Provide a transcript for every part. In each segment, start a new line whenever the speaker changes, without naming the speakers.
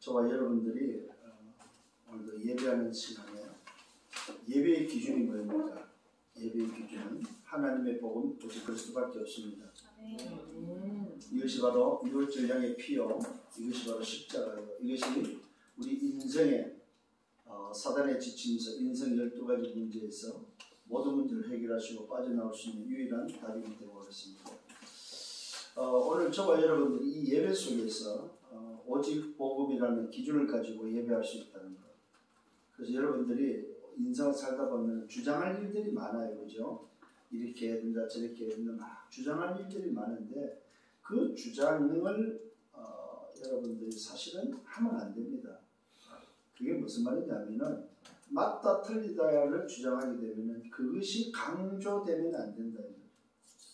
저와 여러분들이 오늘도 예배하는 시간에 예배의 기준이 뭐입니까? 예배의 기준은 하나님의 복음 오직 그리스도밖에 없습니다. 이것이 바로 유월절 양의 피요, 이것이 바로 십자가요. 이것이 우리 인생의 사단의 지침에서 인생 12가지 문제에서 모든 문제를 해결하시고 빠져나올 수 있는 유일한 답이 되고 그렇습니다. 오늘 저와 여러분들이 이 예배 속에서 오직 복음이라는 기준을 가지고 예배할 수 있다는 것. 그래서 여러분들이 인생을 살다 보면 주장할 일들이 많아요. 그죠? 이렇게 해야 된다 저렇게 해야 된다 막 주장할 일들이 많은데 그 주장을 여러분들이 사실은 하면 안 됩니다. 그게 무슨 말이냐면은 맞다 틀리다를 주장하게 되면은 그것이 강조되면 안 된다.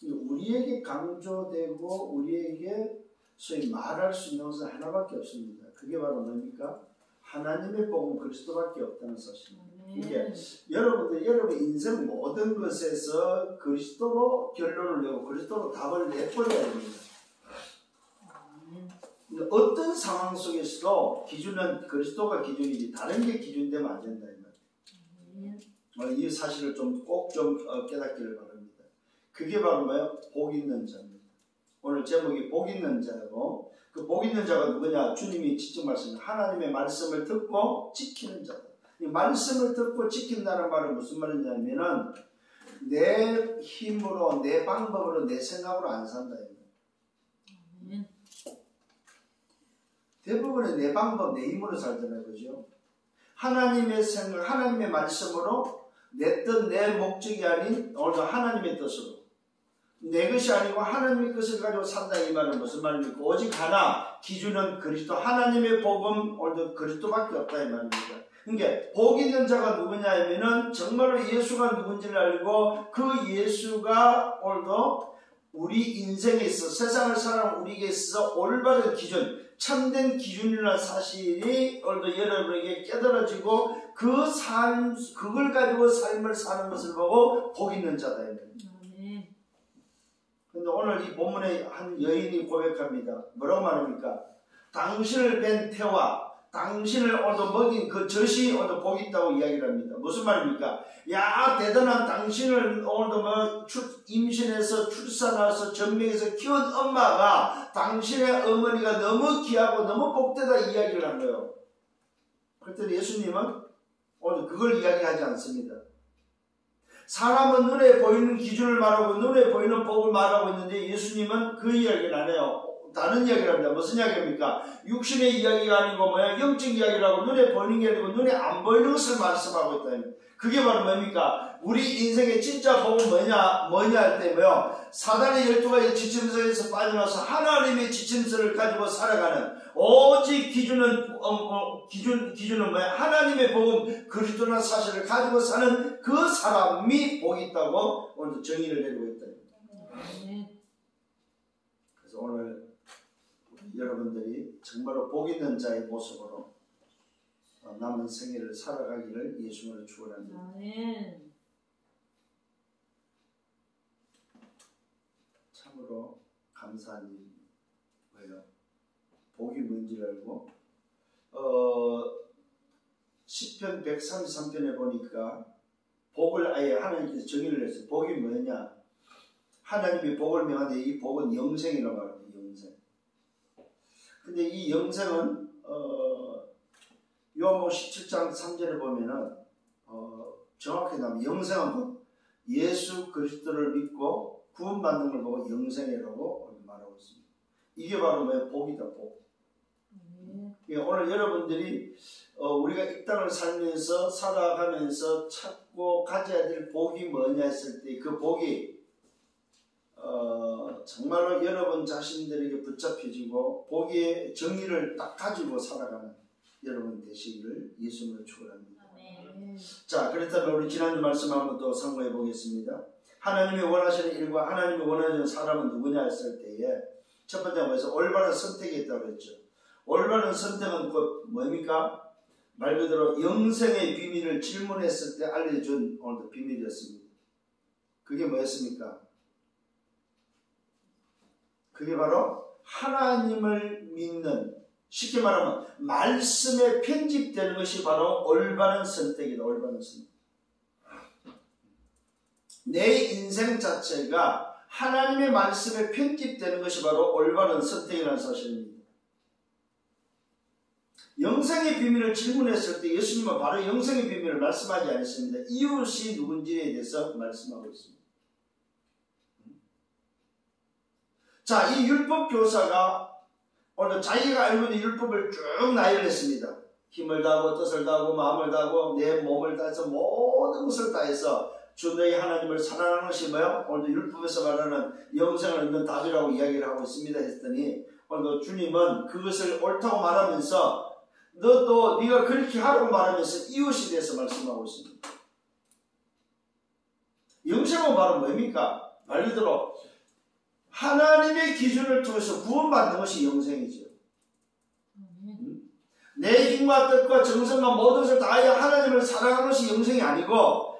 우리에게 강조되고 우리에게 소위 말할 수 있는 것은 하나밖에 없습니다. 그게 바로 뭡니까? 하나님의 복음 그리스도밖에 없다는 사실입니다. 이게 여러분 인생 모든 것에서 그리스도로 결론을 내고 그리스도로 답을 내버려야 됩니다. 어떤 상황 속에서도 기준은 그리스도가 기준이지 다른 게 기준되면 안 된다 이 말이에요. 이 사실을 꼭 깨닫기를 바랍니다. 그게 바로 뭐예요? 복 있는 자입니다. 오늘 제목이 복 있는 자고 그 복 있는 자가 누구냐? 주님이 직접 말씀하신 하나님의 말씀을 듣고 지키는 자다. 이 말씀을 듣고 지킨다는 말은 무슨 말이냐면은 내 힘으로 내 방법으로 내 생각으로 안 산다. 대부분의 내 방법 내 힘으로 살잖아요. 그죠? 하나님의 생각 하나님의 말씀으로 내 뜻 내 목적이 아닌 오늘도 하나님의 뜻으로 내 것이 아니고 하나님의 것을 가지고 산다 이 말은 무슨 말입니까? 오직 하나 기준은 그리스도 하나님의 복음 오늘도 그리스도밖에 없다 이 말입니다. 그러니까 복 있는 자가 누구냐 하면은 정말로 예수가 누군지를 알고 그 예수가 오늘도 우리 인생에 있어 세상을 살아가는 우리에게 있어서 올바른 기준 참된 기준이라는 사실이 오늘도 여러분에게 깨달아지고 그 삶 그걸 가지고 삶을 사는 것을 보고 복 있는 자다. 그런데 오늘 이 본문에 한 여인이 고백합니다. 뭐라고 말합니까? 당신을 뵌 태와 당신을 오늘도 먹인 그 젖이 오늘도 복 있다고 이야기를 합니다. 무슨 말입니까? 야 대단한 당신을 오늘도 임신해서 출산해서 전명해서 키운 엄마가 당신의 어머니가 너무 귀하고 너무 복되다 이야기를 한 거예요. 그랬더니 예수님은 오늘 그걸 이야기하지 않습니다. 사람은 눈에 보이는 기준을 말하고 눈에 보이는 복을 말하고 있는데 예수님은 그 이야기를 안 해요. 다른 이야기를 합니다. 무슨 이야기입니까? 육신의 이야기가 아니고 뭐야? 영적 이야기라고 눈에 보이는 게 아니고 눈에 안 보이는 것을 말씀하고 있다. 그게 바로 뭡니까? 우리 인생의 진짜 복은 뭐냐 할 때 뭐요? 사단의 12가지 지침서에서 빠져나와서 하나님의 지침서를 가지고 살아가는 오직 기준은 뭐야? 하나님의 복음 그리스도라는 사실을 가지고 사는 그 사람이 복이 있다고 오늘 정의를 내리고 있다. 그래서 오늘 여러분들이 정말로 복 있는 자의 모습으로 남은 생애를 살아가기를 예수님으로 축원합니다. 참으로 감사한 일이에요. 복이 뭔지를 알고 시편 133편에 보니까 복을 아예 하나님께서 정의를 했어요. 복이 뭐냐? 하나님이 복을 명하는데 이 복은 영생이라고 합니다. 영생. 근데 이 영생은 요한복음 17장 3절에 보면은 정확히 나면 영생은 예수 그리스도를 믿고 구원받는 걸 보고 영생이라고 말하고 있습니다. 이게 바로 뭐예요? 복이다. 복. 오늘 여러분들이 우리가 이 땅을 살면서 살아가면서 찾고 가져야 될 복이 뭐냐 했을 때 그 복이 정말로 여러분 자신들에게 붙잡혀지고 복의 정의를 딱 가지고 살아가는 여러분 되시기를 예수님으로 축원합니다. 자, 그렇다면 우리 지난주 말씀 한번 또 상고해 보겠습니다. 하나님이 원하시는 일과 하나님이 원하시는 사람은 누구냐 했을 때에 첫 번째 뭐에서 올바른 선택이 있다고 했죠. 올바른 선택은 곧 뭡니까? 말 그대로 영생의 비밀을 질문했을 때 알려준 오늘도 비밀이었습니다. 그게 뭐였습니까? 그게 바로 하나님을 믿는 쉽게 말하면 말씀에 편집되는 것이 바로 올바른 선택이다. 올바른 선택. 내 인생 자체가 하나님의 말씀에 편집되는 것이 바로 올바른 선택이라는 사실입니다. 영생의 비밀을 질문했을 때 예수님은 바로 영생의 비밀을 말씀하지 않았습니다. 이웃이 누군지에 대해서 말씀하고 있습니다. 자, 이 율법 교사가 오늘 자기가 알고 있는 율법을 쭉 나열했습니다. 힘을 다하고 뜻을 다하고 마음을 다하고 내 몸을 다해서 모든 것을 다해서 주 너희 하나님을 사랑하는 것이 뭐요? 오늘도 율법에서 말하는 영생을 얻는 답이라고 이야기를 하고 있습니다 했더니 오늘도 주님은 그것을 옳다고 말하면서 너도 네가 그렇게 하라고 말하면서 이웃에 대해서 말씀하고 있습니다. 영생은 바로 뭡니까? 말 그대로 하나님의 기준을 통해서 구원받는 것이 영생이죠. 내 힘과 뜻과 정성과 모든 것을 다하여 하나님을 사랑하는 것이 영생이 아니고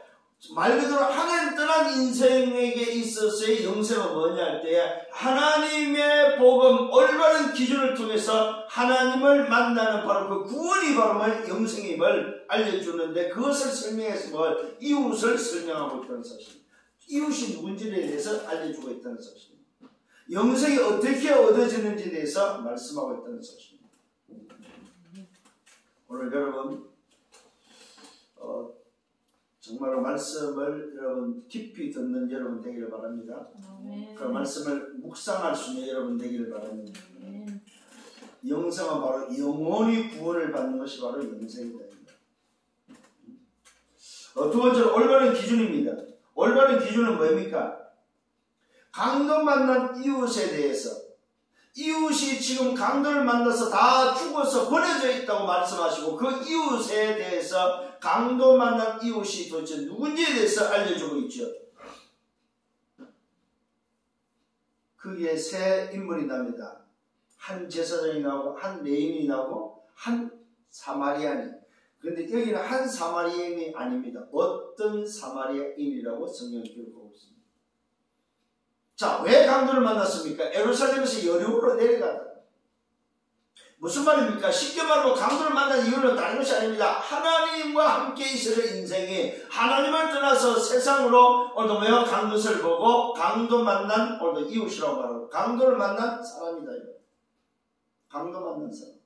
말 그대로 하나님 떠난 인생에게 있어서의 영생은 뭐냐 할 때 하나님의 복음 올바른 기준을 통해서 하나님을 만나는 바로 그 구원이 바로 영생임을 알려주는데 그것을 설명해서 뭘 이웃을 설명하고 있다는 사실입니다. 이웃이 누군지에 대해서 알려주고 있다는 사실입니다. 영생이 어떻게 얻어지는지에 대해서 말씀하고 있다는 사실입니다. 오늘 여러분 정말로 말씀을 여러분 깊이 듣는 여러분 되기를 바랍니다. 그 말씀을 묵상할 수 있는 여러분 되기를 바랍니다. 영생은 바로 영원히 구원을 받는 것이 바로 영생이다. 두 번째로 올바른 기준입니다. 올바른 기준은 뭡니까? 강도 만난 이웃에 대해서 이웃이 지금 강도를 만나서 다 죽어서 버려져 있다고 말씀하시고 그 이웃에 대해서 강도 만난 이웃이 도대체 누군지에 대해서 알려주고 있죠. 그게 세 인물이 납니다. 한 제사장이 나오고 한 레인이 나오고 한 사마리아니. 그런데 여기는 한 사마리아인이 아닙니다. 어떤 사마리아인이라고 성경을 기록하고 있습니다. 자, 왜 강도를 만났습니까? 예루살렘에서 여리고로 내려가다. 무슨 말입니까? 쉽게 말하면 강도를 만난 이유는 다른 것이 아닙니다. 하나님과 함께 있을 인생이 하나님을 떠나서 세상으로 오늘도 뭐요? 간 것을 보고 강도 만난 오늘도 이웃이라고 말하고 강도를 만난 사람이다. 강도 만난 사람.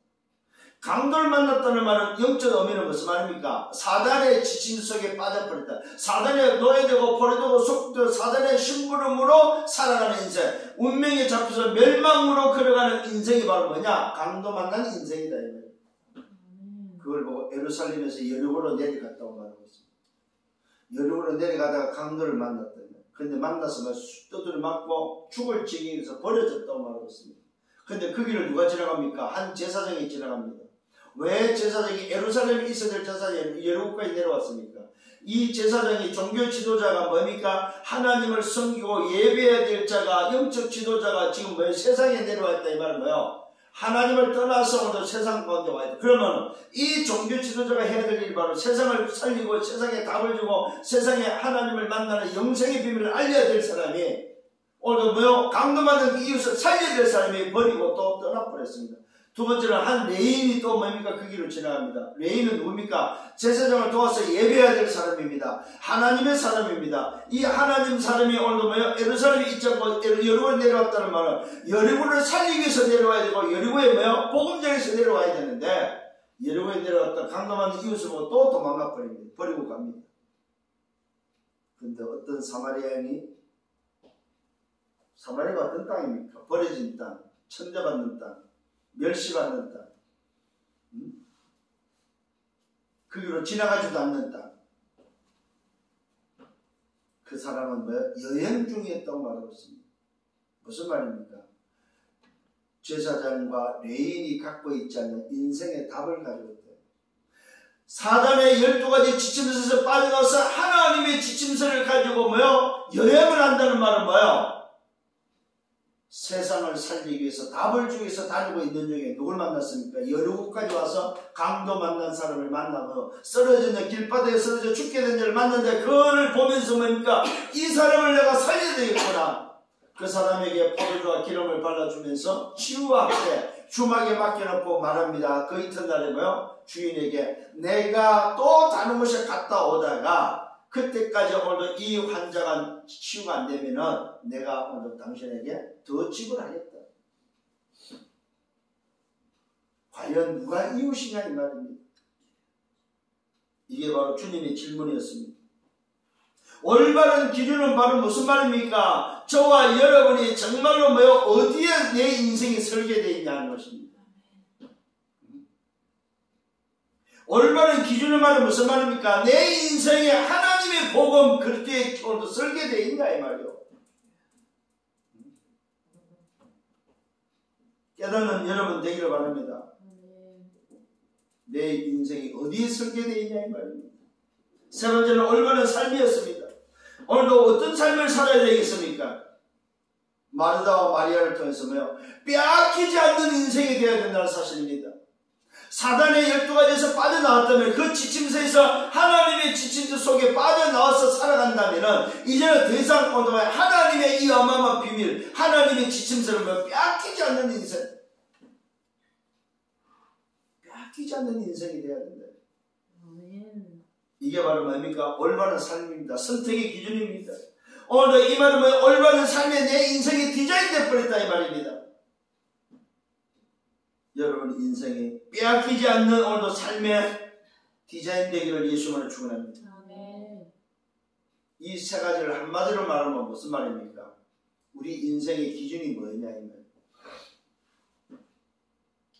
강도를 만났다는 말은 영적 의미는 무슨 말입니까? 사단의 지침 속에 빠져버렸다. 사단에 노예되고 포로되고 속되고 사단의 심부름으로 살아가는 인생. 운명에 잡혀서 멸망으로 걸어가는 인생이 바로 뭐냐? 강도 만난 인생이다. 그걸 보고 예루살렘에서 여리고로 내려갔다고 말하고 있습니다. 여리고로 내려가다가 강도를 만났다. 그런데 만나서 두드려 맞고 죽을 지경에서 버려졌다고 말하고 있습니다. 그런데 그 길을 누가 지나갑니까? 한 제사장이 지나갑니다. 왜 제사장이 예루살렘에 있어야 될 제사장이 여리고까지 내려왔습니까? 이 제사장이 종교 지도자가 뭡니까? 하나님을 섬기고 예배해야 될 자가 영적 지도자가 지금 뭐 세상에 내려와 있다 이 말은 뭐예요? 하나님을 떠나서 오늘 세상 가운데 와 있다. 그러면 이 종교 지도자가 해야 될 일이 바로 세상을 살리고 세상에 답을 주고 세상에 하나님을 만나는 영생의 비밀을 알려야 될 사람이 오늘도 뭐요? 강도받는 이웃을 살려야 될 사람이 버리고 또 떠나버렸습니다. 두 번째는 한 레인이 또 뭡니까? 그 길을 지나갑니다. 레인은 누굽니까? 제사장을 도와서 예배해야 될 사람입니다. 하나님의 사람입니다. 이 하나님 사람이 오늘도 뭐예요? 예루살렘에 있지 않고 여리고에 내려왔다는 말은 여리고를 살리기 위해서 내려와야 되고 여리고에 뭐예요? 복음전에서 내려와야 되는데 여리고에 내려왔다 강도받는 이웃을 보고 또 도망가 버립니다. 버리고 갑니다. 근데 어떤 사마리아인이 사마리아가 어떤 땅입니까? 버려진 땅, 천대받는 땅, 멸시받는 땅, 그 위로 지나가지도 않는 땅. 그 사람은 뭐 여행 중이었다고 말하고 있습니다. 무슨 말입니까? 제사장과 레인이 갖고 있지 않는 인생의 답을 가지고 있다. 사단의 12가지 지침서에서 빠져나와서 하나님의 지침서를 가지고 뭐요? 여행을 한다는 말은 뭐요? 세상을 살리기 위해서 답을 주기 위해서 다니고 있는 중에 누굴 만났습니까? 여리고까지 와서 강도 만난 사람을 만나고 쓰러지는 길바닥에 쓰러져 죽게 된 자를 만났는데 그거를 보면서 뭡니까? 이 사람을 내가 살려야 되겠구나. 그 사람에게 포도주와 기름을 발라주면서 치유와 학대 주막에 맡겨놓고 말합니다. 그 이튿날에 뭐요? 주인에게 내가 또 다른 곳에 갔다 오다가 그때까지 오늘도 이 환자가 치유가 안 되면은 내가 오늘 당신에게 더 지불하겠다. 과연 누가 이웃이냐 이 말입니다. 이게 바로 주님의 질문이었습니다. 올바른 기준은 바로 무슨 말입니까? 저와 여러분이 정말로 뭐요? 어디에 내 인생이 설계되어 있냐 하는 것입니다. 올바른 기준은 말은 무슨 말입니까? 내 인생에 하나님의 복음 그리스도의 오늘도 설계되어 있냐 이 말이요. 깨닫는 여러분 되기를 바랍니다. 내 인생이 어디에 설계되어 있냐 이 말입니다. 세 번째는 올바른 삶이었습니다. 오늘도 어떤 삶을 살아야 되겠습니까? 마르다와 마리아를 통해서 뭐요? 빼앗기지 않는 인생이 되어야 된다는 사실입니다. 사단의 12가지에서 빠져나왔다면 그 지침서에서 하나님의 지침서 속에 빠져나와서 살아간다면 이제는 더 이상 하나님의 이 어마어마한 비밀, 하나님의 지침서를 뭐 빼앗기지 않는 인생, 빼앗기지 않는 인생이 되어야 된다. 이게 바로 뭡니까? 올바른 삶입니다. 선택의 기준입니다. 오늘도 이 말은 뭐 올바른 삶에 내 인생이 디자인되어 버렸다 이 말입니다. 여러분 인생이 빼앗기지 않는 오늘도 삶의 디자인되기를 예수님을 축원합니다. 이 세 가지를 한마디로 말하면 무슨 말입니까? 우리 인생의 기준이 뭐냐 이 말.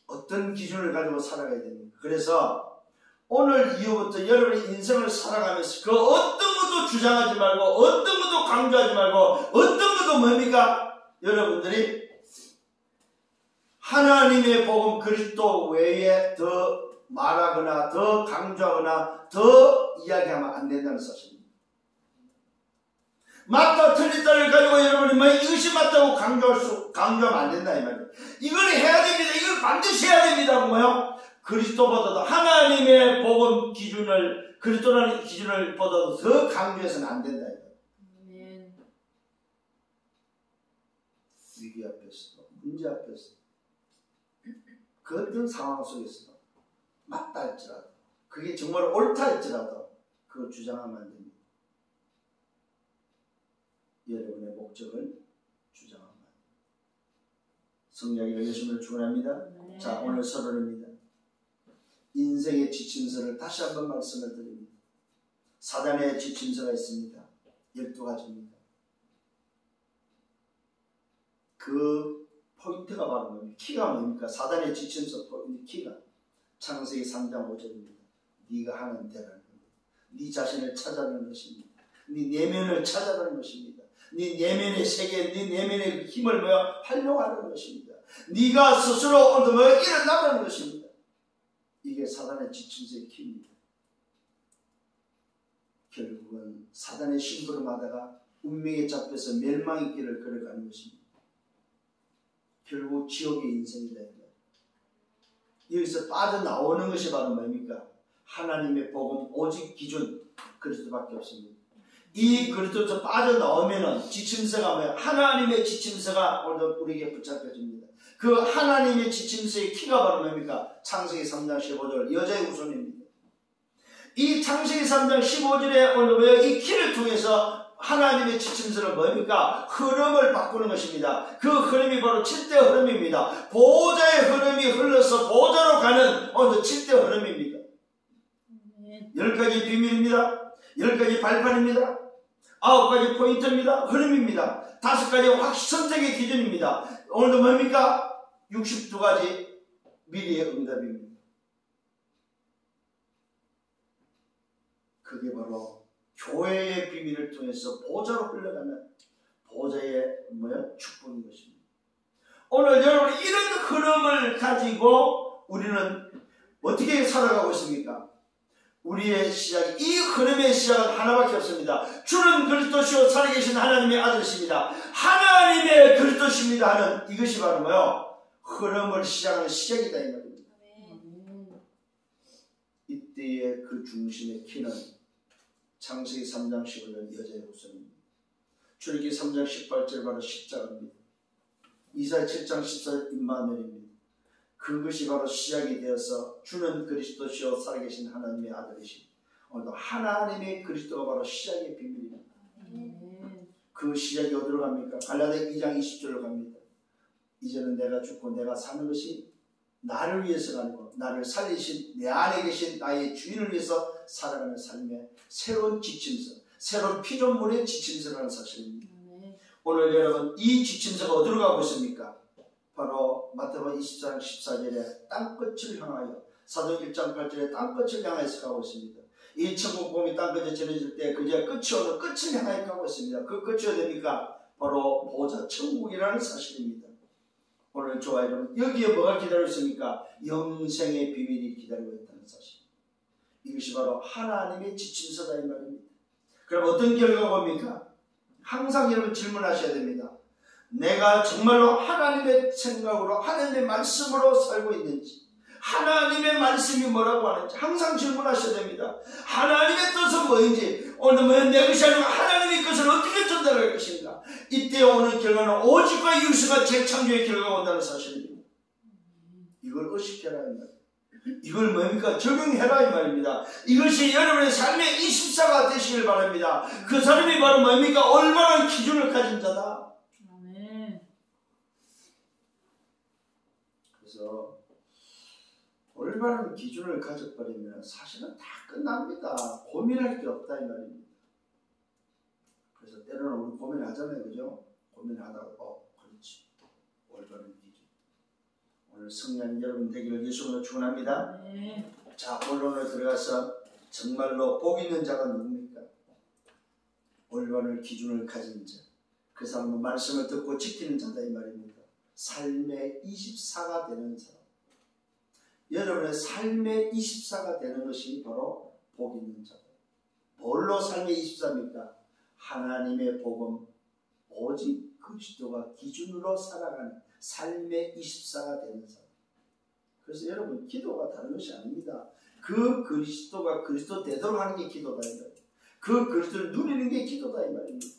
어떤 기준을 가지고 살아가야 됩니까? 그래서 오늘 이후부터 여러분의 인생을 살아가면서 그 어떤 것도 주장하지 말고 어떤 것도 강조하지 말고 어떤 것도 뭡니까? 여러분들이 하나님의 복음 그리스도 외에 더 말하거나 더 강조하거나 더 이야기하면 안 된다는 사실입니다. 맞다 틀렸다를 가지고 여러분이 뭐 이것이 맞다고 강조하면 안 된다 이 말이에요. 이걸 해야 됩니다. 이걸 반드시 해야 됩니다. 뭐요? 그리스도보다도 하나님의 복음 기준을 그리스도라는 기준을 보다도 더 강조해서는 안 된다. 위기 앞에서 문제 앞에서 그 어떤 상황 속에서 맞다 할지라도 그게 정말 옳다 할지라도 그걸 주장하면 안 됩니다. 여러분의 목적을 주장하면 안 됩니다. 성령이 예수님을 축원합니다. 자, 오늘 서론입니다. 인생의 지침서를 다시 한번 말씀을 드립니다. 사단의 지침서가 있습니다. 12가지입니다. 그 포인트가 바로 뭡니까? 키가 뭡니까? 사단의 지침서 포인트 키가 창세기 3장 5절입니다. 네가 하는 대로는 겁니다. 네 자신을 찾아가는 것입니다. 네 내면을 찾아가는 것입니다. 네 내면의 세계, 네 내면의 힘을 활용하는 것입니다. 네가 스스로 일어나는 것입니다. 이게 사단의 지침서의 키입니다. 결국은 사단의 심부름하다가 운명에 잡혀서 멸망의 길을 걸어가는 것입니다. 결국 지옥의 인생이 됩니다. 여기서 빠져나오는 것이 바로 뭡니까? 하나님의 복음 오직 기준 그리스도밖에 없습니다. 이 그리스도에서 빠져나오면은 지침서가 뭐야? 하나님의 지침서가 오늘 우리에게 붙잡혀집니다. 그 하나님의 지침서의 키가 바로 뭡니까? 창세기 3장 15절 여자의 후손입니다. 이 창세기 3장 15절에 오늘 이 키를 통해서 하나님의 지침서는 뭡니까? 흐름을 바꾸는 것입니다. 그 흐름이 바로 7대 흐름입니다. 보호자의 흐름이 흘러서 보호자로 가는 오늘 7대 흐름입니다. 10가지 비밀입니다. 10가지 발판입니다. 9가지 포인트입니다. 흐름입니다. 5가지 선택의 기준입니다. 오늘도 뭡니까? 62가지 미래의 응답입니다. 그게 바로 교회의 비밀을 통해서 보좌로 흘러가는 보좌의 축복인 것입니다. 오늘 여러분 이런 흐름을 가지고 우리는 어떻게 살아가고 있습니까? 우리의 시작, 이 흐름의 시작은 하나밖에 없습니다. 주는 그리스도시요 살아계신 하나님의 아들이십니다. 하나님의 그리스도십니다 하는 이것이 바로 흐름을 시작하는 시작이다 이 말입니다. 이때의 그 중심의 키는 창세기 3장 15절 여자의 후손입니다. 출애굽기 3장 18절 바로 십자가입니다. 이사야 7장 14절 임마누엘입니다. 그것이 바로 시작이 되어서 주는 그리스도시요 살아계신 하나님의 아들이신 오늘도 하나님의 그리스도가 바로 시작의 비밀입니다. 그 시작이 어디로 갑니까? 갈라디아 2장 20절로 갑니다. 이제는 내가 죽고 내가 사는 것이 나를 위해서가 아니고 나를 살리신 내 안에 계신 나의 주인을 위해서 살아가는 삶의 새로운 지침서, 새로운 피조물의 지침서라는 사실입니다. 오늘 여러분 이 지침서가 어디로 가고 있습니까? 바로 마태복음 24장 14절에 땅끝을 향하여, 사도행 1장 8절에 땅끝을 향해서 가고 있습니다. 이 천국 복음이 땅끝에 전해질 때 그제 끝이 오는 끝을 향해 가고 있습니다. 그 끝이 어디입니까? 바로 보좌 천국이라는 사실입니다. 오늘 저와 여러분 여기에 뭐가 기다리고 있습니까? 영생의 비밀이 기다리고 있다는 사실. 이것이 바로 하나님의 지침서다 이 말입니다. 그럼 어떤 결과가 옵니까? 항상 여러분 질문하셔야 됩니다. 내가 정말로 하나님의 생각으로 하나님의 말씀으로 살고 있는지, 하나님의 말씀이 뭐라고 하는지 항상 질문하셔야 됩니다. 하나님의 뜻은 뭐인지, 오늘 내 것이 아니고 하나님의 것을 어떻게 전달할 것인가. 이때 오는 결과는 오직과 유수가 재창조의 결과가 온다는 사실입니다. 이걸 의식해라 이 말입니다. 이걸 뭡니까? 적용해라 이 말입니다. 이것이 여러분의 삶의 24가 되시길 바랍니다. 그 사람이 바로 뭡니까? 올바른 기준을 가진 자다. 그래서 올바른 기준을 가져버리면 사실은 다 끝납니다. 고민할 게 없다 이 말입니다. 그래서 때로는 우리 고민하잖아요, 그죠? 고민하다가 그렇지, 올바른 기준. 오늘 승리하는 여러분 되기를 예수님으로 축원합니다. 자, 본론으로 들어가서 정말로 복 있는 자가 누굽니까? 올바른 기준을 가진 자, 그 사람은 말씀을 듣고 지키는 자다 이 말입니다. 삶의 24가 되는 사람. 여러분의 삶의 24가 되는 것이 바로 복 있는 자다. 뭘로 삶의 24입니까? 하나님의 복음, 오직 그리스도가 기준으로 살아가는 삶의 24가 되는 사람. 그래서 여러분 기도가 다른 것이 아닙니다. 그 그리스도가 그리스도 되도록 하는 게 기도다 이 말입니다. 그 그리스도를 누리는 게 기도다 이 말입니다.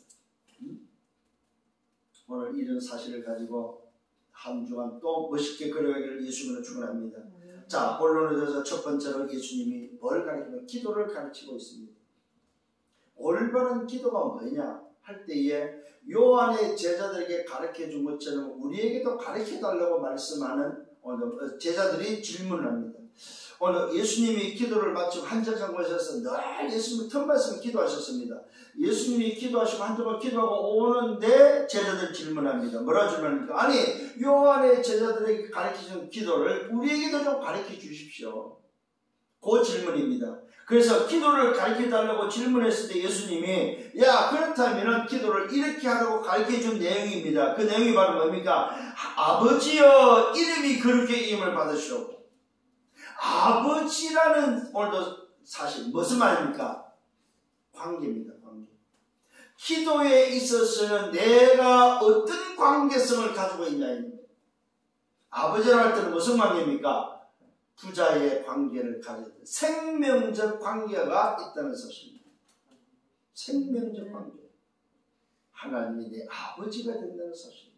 오늘 이런 사실을 가지고 한 주간 또 멋있게 걸어가기를 예수님으로 축원합니다. 자, 본론에 들어서 첫 번째로 예수님이 뭘 가르치면 기도를 가르치고 있습니다. 올바른 기도가 뭐냐 할 때에 요한의 제자들에게 가르쳐준 것처럼 우리에게도 가르쳐달라고 말씀하는 오늘 제자들이 질문을 합니다. 오늘 예수님이 기도를 마치고 한적한 곳에서 늘 예수님이 틈말씀 기도하셨습니다. 예수님이 기도하시고 한적한 기도하고 오는데 제자들 질문합니다. 뭐라 질문합니까? 아니 요한의 제자들에게 가르쳐준 기도를 우리에게도 좀 가르쳐 주십시오. 그 질문입니다. 그래서 기도를 가르쳐달라고 질문했을 때 예수님이 야 그렇다면 기도를 이렇게 하라고 가르쳐준 내용입니다. 그 내용이 바로 뭡니까? 아버지여 이름이 그렇게 이름을 받으시오. 아버지라는 오늘도 사실 무슨 말입니까? 관계입니다. 관계. 기도에 있어서는 내가 어떤 관계성을 가지고 있냐입니다. 아버지라고 할 때는 무슨 관계입니까? 부자의 관계를 가지고 생명적 관계가 있다는 사실입니다. 생명적 관계. 하나님이 내 아버지가 된다는 사실입니다.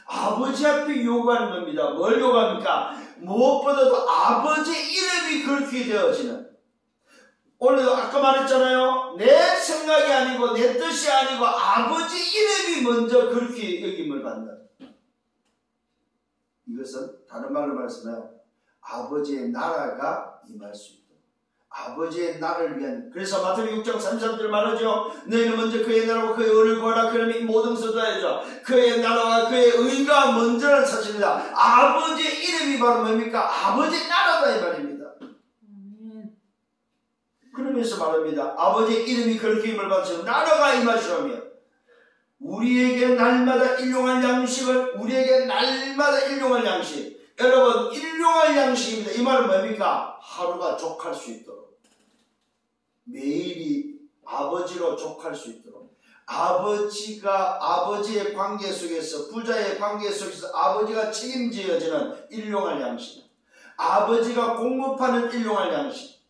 아버지 앞에 요구하는 겁니다. 뭘 요구합니까? 무엇보다도 아버지 이름이 그렇게 되어지는. 오늘 아까 말했잖아요. 내 생각이 아니고 내 뜻이 아니고 아버지 이름이 먼저 그렇게 여김을 받는. 이것은 다른 말로 말씀하여 아버지의 나라가 임할 수 있다. 아버지의 나라를 위한. 그래서 마태복음 6장 33절 말하죠. 너희는 먼저 그의 나라와 그의 의를 구하라. 그러면 이 모든 것을 더하여져. 그의 나라와 그의 의가 먼저라는 사실입니다. 아버지의 이름이 바로 뭡니까? 아버지의 나라다 이 말입니다. 그러면서 말합니다. 아버지의 이름이 그렇게 힘을 받으시고 나라가 임하시오며 우리에게 날마다 일용할 양식을 우리에게 날마다 일용할 양식. 여러분 일용할 양식입니다. 이 말은 뭡니까? 하루가 족할 수 있도록 매일이 아버지로 족할 수 있도록 아버지가 아버지의 관계 속에서 부자의 관계 속에서 아버지가 책임지어지는 일용할 양식 아버지가 공급하는 일용할 양식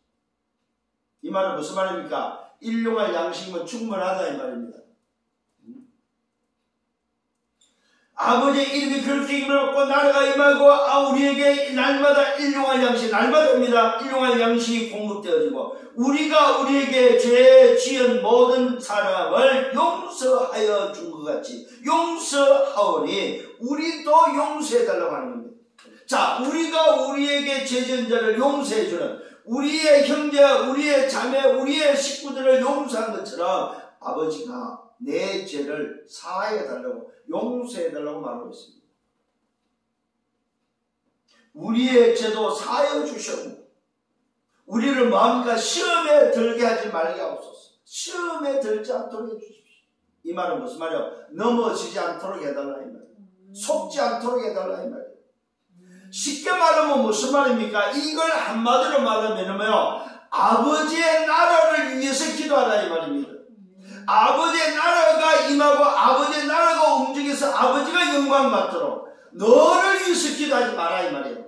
이 말은 무슨 말입니까? 일용할 양식이면 충분하다 이 말입니다.
아버지의 이름이 그렇게 힘을 얻고 나라가 임하고 우리에게 날마다 일용할 양식, 날마다입니다. 일용할 양식이 공급되어지고 우리가 우리에게 죄 지은 모든 사람을 용서하여 준 것 같이 용서하오니 우리도 용서해달라고 하는 겁니다. 자, 우리가 우리에게 죄 지은 자를 용서해주는 우리의 형제, 우리의 자매, 우리의 식구들을 용서한 것처럼 아버지가 내 죄를 사해달라고 용서해달라고 말하고 있습니다. 우리의 죄도 사하여 주셨고 우리를 마음과 시험에 들게 하지 말게 하옵소서. 시험에 들지 않도록 해주십시오. 이 말은 무슨 말이에요? 넘어지지 않도록 해달라 이 말이에요. 속지 않도록 해달라 이 말이에요. 쉽게 말하면 무슨 말입니까? 이걸 한마디로 말하면요, 아버지의 나라를 위해서 기도하라 이 말입니다. 아버지의 나라가 임하고 아버지의 나라가 움직여서 아버지가 영광 받도록 너를 위해서 기도하지 마라 이 말이에요.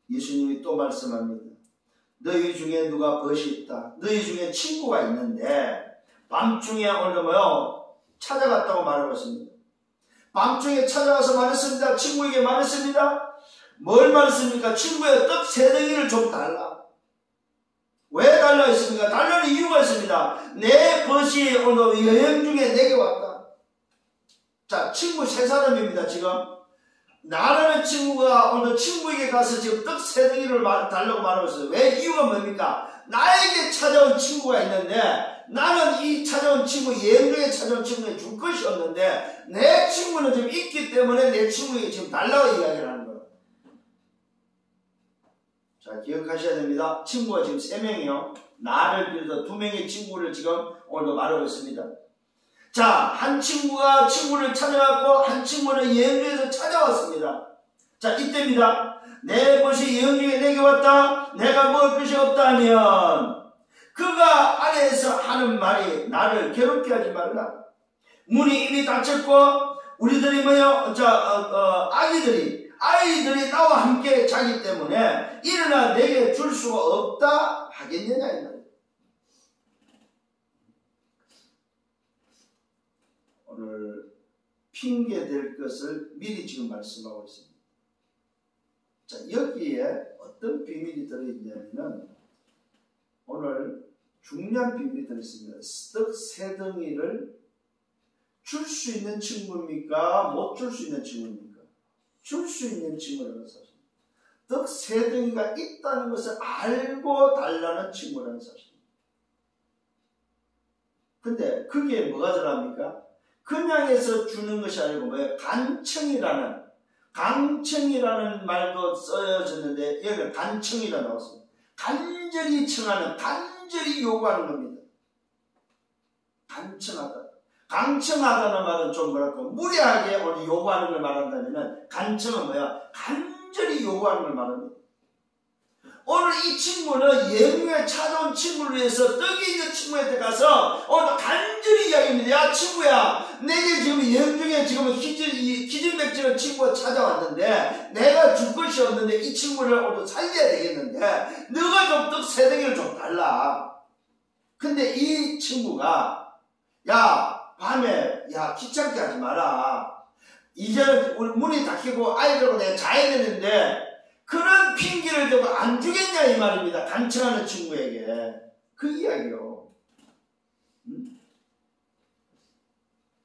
예수님이 또 말씀합니다. 너희 중에 누가 벗이 있다. 너희 중에 친구가 있는데 밤중에 오늘 찾아갔다고 말하고 있습니다. 밤중에 찾아가서 말했습니다. 친구에게 말했습니다. 뭘 말했습니까? 친구의 떡 3덩이를 좀 달라. 왜 달라 했습니까? 달라는 이유가 있습니다. 내 벗이 오늘 여행 중에 내게 왔다. 자, 친구 3사람입니다. 지금 나라는 친구가 오늘 친구에게 가서 지금 떡 3덩이를 달라고 말하고 있어요. 왜? 이유가 뭡니까? 나에게 찾아온 친구가 있는데 나는 이 찾아온 친구, 여행 중에 찾아온 친구에 줄 것이 없는데 내 친구는 지금 있기 때문에 내 친구에게 지금 달라고 이야기를 하는 거예요. 자, 기억하셔야 됩니다. 친구가 지금 3명이요. 나를 비롯해 2명의 친구를 지금 오늘도 말하고 있습니다. 자, 한 친구가 친구를 찾아왔고 한 친구는 여행 중에서 찾아왔습니다. 자, 이때입니다. 내 것이 여행 중에 내게 왔다. 내가 먹을 것이 없다 하면 그가 안에서 하는 말이 나를 괴롭게 하지 말라. 문이 이미 닫혔고 우리들이 아이들이 나와 함께 자기 때문에 일어나 내게 줄 수가 없다 하겠느냐 이 말이에요. 오늘 핑계 될 것을 미리 지금 말씀하고 있습니다. 자, 여기에 어떤 비밀이 들어있냐면 오늘 중요한 비밀이 들어있습니다. 떡 3덩이를 줄 수 있는 친구입니까? 못 줄 수 있는 친구입니까? 줄 수 있는 친구라는 사실. 떡 3덩이가 있다는 것을 알고 달라는 친구라는 사실. 근데 그게 뭐가 들어갑니까? 그냥 해서 주는 것이 아니고 뭐예요? 강청이라는 말도 써졌는데 여기는 간청이라 나왔습니다. 간절히 청하는, 간절히 요구하는 겁니다. 간청하다. 간청하다는 말은 좀 뭐랄까 무례하게 오늘 요구하는 걸 말한다면 간청은 뭐야? 간절히 요구하는 걸 말합니다. 오늘 이 친구는 예능에 찾아온 친구를 위해서 떡이 있는 친구한테 가서 오늘 간절히 이야기합니다. 야 친구야, 내게 지금 여행 중에 지금 기질맥진한 친구가 찾아왔는데 내가 줄 것이 없는데 이 친구를 오늘 살려야 되겠는데 너가 좀 떡 3덩이를 좀 달라. 근데 이 친구가 밤에 귀찮게 하지 마라. 이제는 우리 문이 닫히고 아이들하고 내가 자야 되는데 그런 핑계를 대고 안 주겠냐 이 말입니다. 간청하는 친구에게. 그 이야기요.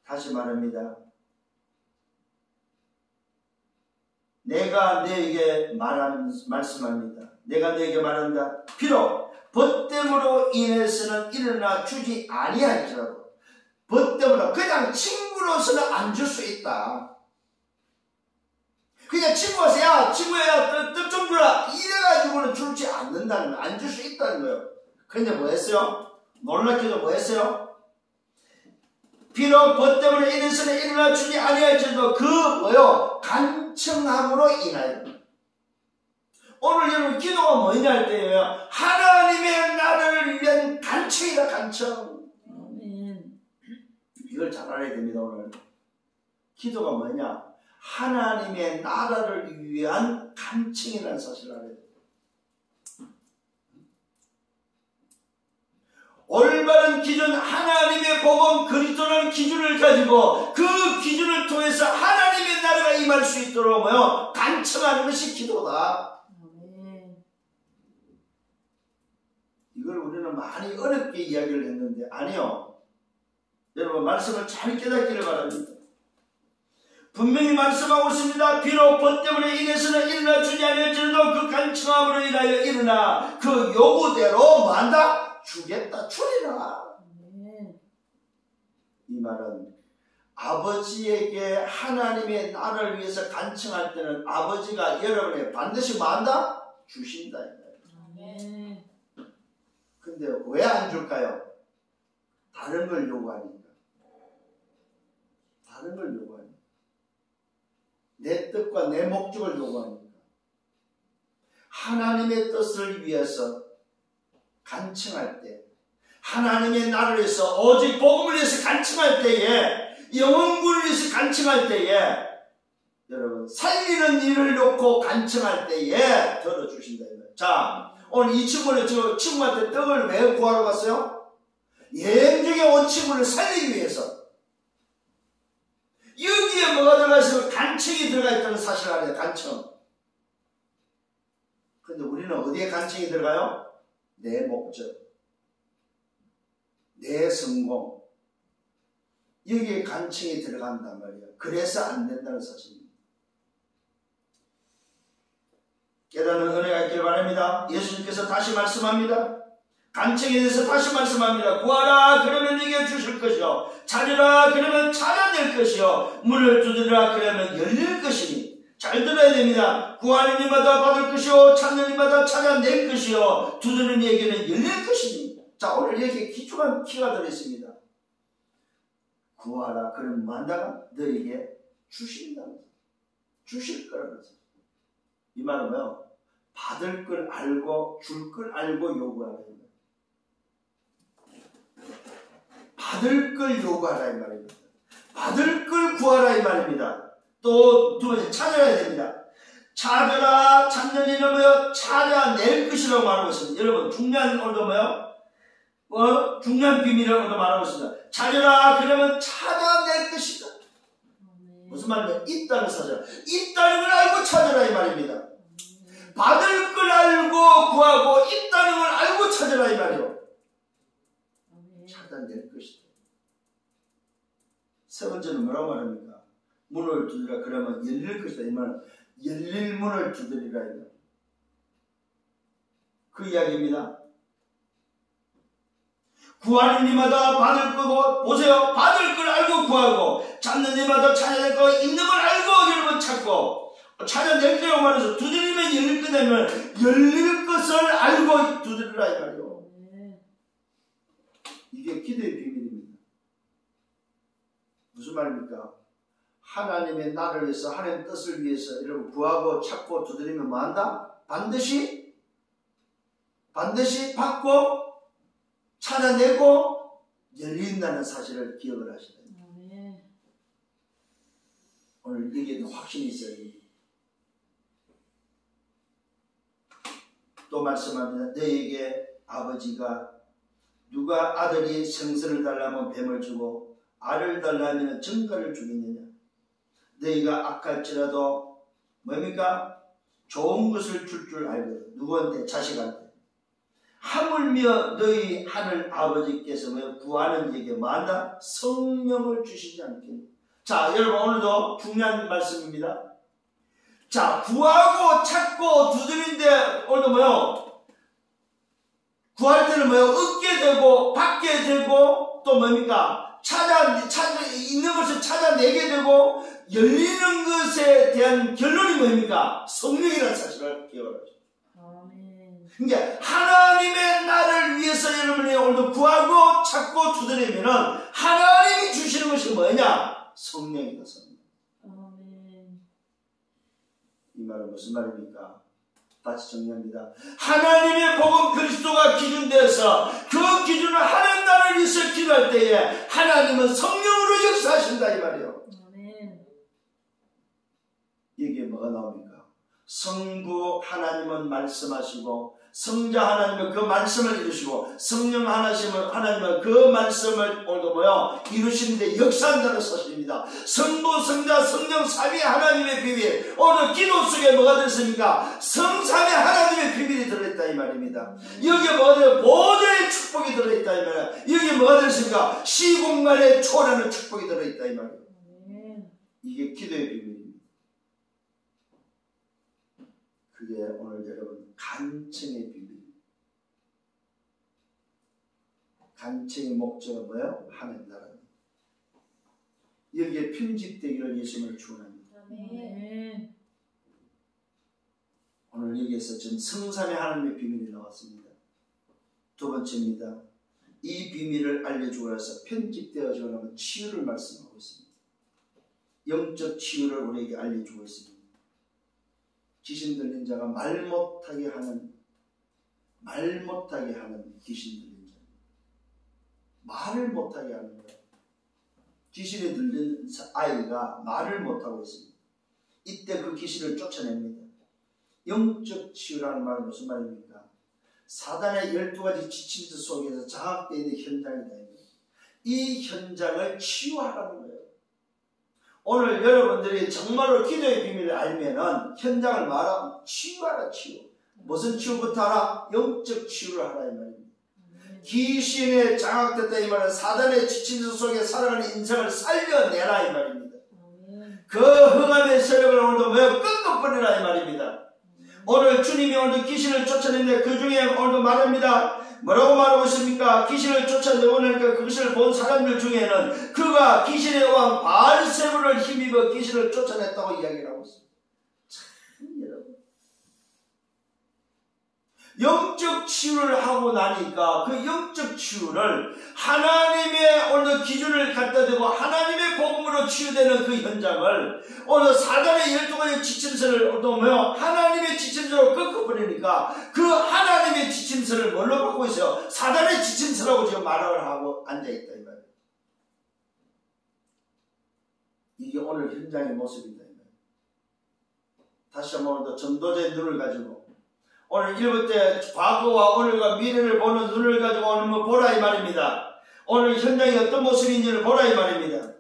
다시 말합니다. 내가 너에게 말씀합니다. 내가 너에게 말한다. 비록 벗됨으로 인해서는 일어나 주지 아니할지라도 벗됨으로 그냥 친구로서는 안 줄 수 있다. 그냥 친구가 야 친구야 떡 좀 주라 이래가지고는 줄지 않는다는 거예요. 안 줄 수 있다는 거예요. 근데 뭐 했어요? 놀랍게도 뭐 했어요? 비록 벗됨으로 인해서는 일어나 주지 아니할지라도 그 뭐요? 간청함으로 인하여. 오늘 여러분 기도가 뭐냐 할 때예요. 하나님의 나라를 위한 간청이다. 간청. 이걸 잘 알아야 됩니다. 오늘 기도가 뭐냐? 하나님의 나라를 위한 간청이라는 사실을 알아야 됩니다. 올바른 기준, 하나님의 복음 그리스도라는 기준을 가지고 그 기준을 통해서 하나님의 나라가 임할 수 있도록 간청하는 것이 기도다. 이걸 우리는 많이 어렵게 이야기를 했는데 아니요. 여러분 말씀을 잘 깨닫기를 바랍니다. 분명히 말씀하고 있습니다. 비록 법 때문에 인해서는 일어나 주지 아니할지라도 그 간청함으로 인하여 일어나 그 요구대로 뭐한다? 주겠다. 주리라. 이 말은 아버지에게 하나님의 나라를 위해서 간청할 때는 아버지가 여러분에게 반드시 뭐한다? 주신다. 근데 왜 안 줄까요? 다른 걸 요구하니까. 다른 걸 요구하니까. 내 뜻과 내 목적을 요구하니까. 하나님의 뜻을 위해서 간청할 때, 하나님의 나라를 위해서 오직 복음을 위해서 간청할 때에, 영혼구를 위해서 간청할 때에, 여러분 살리는 일을 놓고 간청할 때에 들어주신다. 자, 오늘 이 친구는 저 친구한테 떡을 왜 구하러 갔어요? 여행 중에 온 친구를 살리기 위해서. 여기에 뭐가 들어가 있으면 간청이 들어가 있다는 사실 아니에요. 간청. 근데 우리는 어디에 간청이 들어가요? 내 목적, 내 성공, 여기에 간청이 들어간단 말이에요. 그래서 안 된다는 사실입니다. 깨닫는 은혜가 있길 바랍니다. 예수님께서 다시 말씀합니다. 간청에 대해서 다시 말씀합니다. 구하라 그러면 네게 주실 것이요, 찾으라 그러면 찾아낼 것이요, 문을 두드리라 그러면 열릴 것이니. 잘 들어야 됩니다. 구하는 이마다 받을 것이요, 찾는 이마다 찾아낼 것이요, 두드리는 이에게는 열릴 것이니. 자, 오늘 이렇게 기초한 키가 들어있습니다. 구하라 그러면 만다가 너에게 주신다는 거죠. 주실 거라는 거죠. 이 말은 뭐요? 받을 걸 알고 줄 걸 알고 요구하는 거예요. 받을 걸 요구하라 이 말입니다. 받을 걸 구하라 이 말입니다. 또 두 번째 찾아야 됩니다. 찾아라, 찾는 이는 뭐요? 찾아낼 것이라고 말하고 있습니다. 여러분 중요한 오늘도 뭐요? 중요한 비밀을 오늘 말하고 있습니다. 찾아라 그러면 찾아낼 것이다. 무슨 말이냐? 있다는 사실. 있다는 걸 알고 찾아라 이 말입니다. 받을 걸 알고 구하고 있다는 걸 알고 찾아라 이 말이요. 찾아낼 것이다. 세 번째는 뭐라고 말합니까? 문을 두드리라 그러면 열릴 것이다. 이 말은 열릴 문을 두드리라 이 말. 그 이야기입니다. 구하는 이마다 받을 거고, 보세요. 받을 걸 알고 구하고, 찾는 이마다 찾아낼 거, 있는 걸 알고 여러분 찾고, 찾아낼 거라고 말해서 두드리면 열릴 거냐면 열릴 것을 알고 두드리라 이 말이요. 이게 기도의 비밀입니다. 무슨 말입니까? 하나님의 나라를 위해서, 하나님의 뜻을 위해서 여러분 구하고 찾고 두드리면 뭐한다? 반드시 받고 찾아내고 열린다는 사실을 기억을 하셔야 됩니다. 오늘 여기에도 확신이 있어야 됩니다. 또 말씀합니다. 너에게 아버지가 누가 아들이 생선을 달라면 뱀을 주고 알을 달라면 정갈을 주겠느냐? 너희가 악할지라도 뭡니까? 좋은 것을 줄 알거든. 누구한테? 자식한테. 하물며 너희 하늘 아버지께서 구하는 이에게 뭐한다? 성령을 주시지 않겠니? 자, 여러분 오늘도 중요한 말씀입니다. 자, 구하고 찾고 두드린데 오늘도 뭐요? 구할 때는 뭐요? 얻게 되고 받게 되고 또 뭡니까? 있는 것을 찾아내게 되고 열리는 것에 대한 결론이 뭡니까? 성령이라는 사실을 기억하죠. 그러니까 하나님의 나라를 위해서 여러분이 오늘도 구하고 찾고 두드리면은 하나님이 주시는 것이 뭐냐? 성령이다. 성령. 이 말은 무슨 말입니까? 다시 정리합니다. 하나님의 복음 그리스도가 기준돼서 그 기준을 하나님 나라를 위해서 기도할 때에 하나님은 성령으로 역사하신다 이 말이에요. 여기에 뭐가 나옵니까? 성부 하나님은 말씀하시고 성자 하나님은 그 말씀을 이루시고 성령 하나님은 그 말씀을 오늘도 이루시는데 역사한다는 사실입니다. 성부, 성자, 성령 삼위 하나님의 비밀, 오늘 기도 속에 뭐가 들었습니까? 성삼위 하나님의 비밀이 들어있다 이 말입니다. 여기에 뭐가 들어있다? 보좌의 축복이 들어있다 이 말이에요. 여기에 뭐가 들어있습니까? 시공간의 초라는 축복이 들어있다 이 말이에요. 이게 기도의 비밀입니다. 그게 오늘 여러분 간청의 비밀. 간청의 목적은 뭐예요? 하나님 나라입니다. 여기에 편집되기를 예수님을 축원합니다. 오늘 여기에서 전 성삼위 하나님의 비밀이 나왔습니다. 두 번째입니다. 이 비밀을 알려주고 나서 편집되어져 나면 치유를 말씀하고 있습니다. 영적 치유를 우리에게 알려주고 있습니다. 귀신 들린 자가 말 못하게 하는 귀신 들린 자. 말을 못하게 하는 거예요. 귀신이 들린 아이가 말을 못하고 있습니다. 이때 그 귀신을 쫓아냅니다. 영적 치유라는 말은 무슨 말입니까? 사단의 12가지 지침들 속에서 장악되어 있는 현장이다. 이 현장을 치유하라는 거예요. 오늘 여러분들이 정말로 기도의 비밀을 알면은 현장을 말하면 치유하라 치유. 무슨 치유부터 하라? 영적 치유를 하라 이 말입니다. 귀신에 장악됐다 이 말은 사단의 지침들 속에 살아가는 인생을 살려내라 이 말입니다. 그 흥함의 세력을 오늘도 끊어버리라 이 말입니다. 오늘 주님이 오늘 귀신을 쫓아내는데 그 중에 오늘도 말합니다. 뭐라고 말하고 있습니까? 귀신을 쫓아내고 나니까 그것을 본 사람들 중에는 그가 귀신의 왕 바알세불을 힘입어 귀신을 쫓아냈다고 이야기를 하고 있습니다. 참 여러분, 영적 치유를 하고 나니까 그 영적 치유를 하나님의 오늘 기준을 갖다 대고 하나님의 복음으로 치유되는 그 현장을 오늘 사단의 12가지 지침서를 하나님의 지침서로 꺾어버리니까 그 하나님의 지침서를 뭘로 갖고 있어요? 사단의 지침서라고 지금 말을 하고 앉아있다 이 말이에요. 이게 오늘 현장의 모습이다 이 말이에요. 다시 한번 더 전도자의 눈을 가지고 오늘 읽을 때 과거와 오늘과 미래를 보는 눈을 가지고 오늘 보라 이 말입니다. 오늘 현장이 어떤 모습인지를 보라 이 말입니다.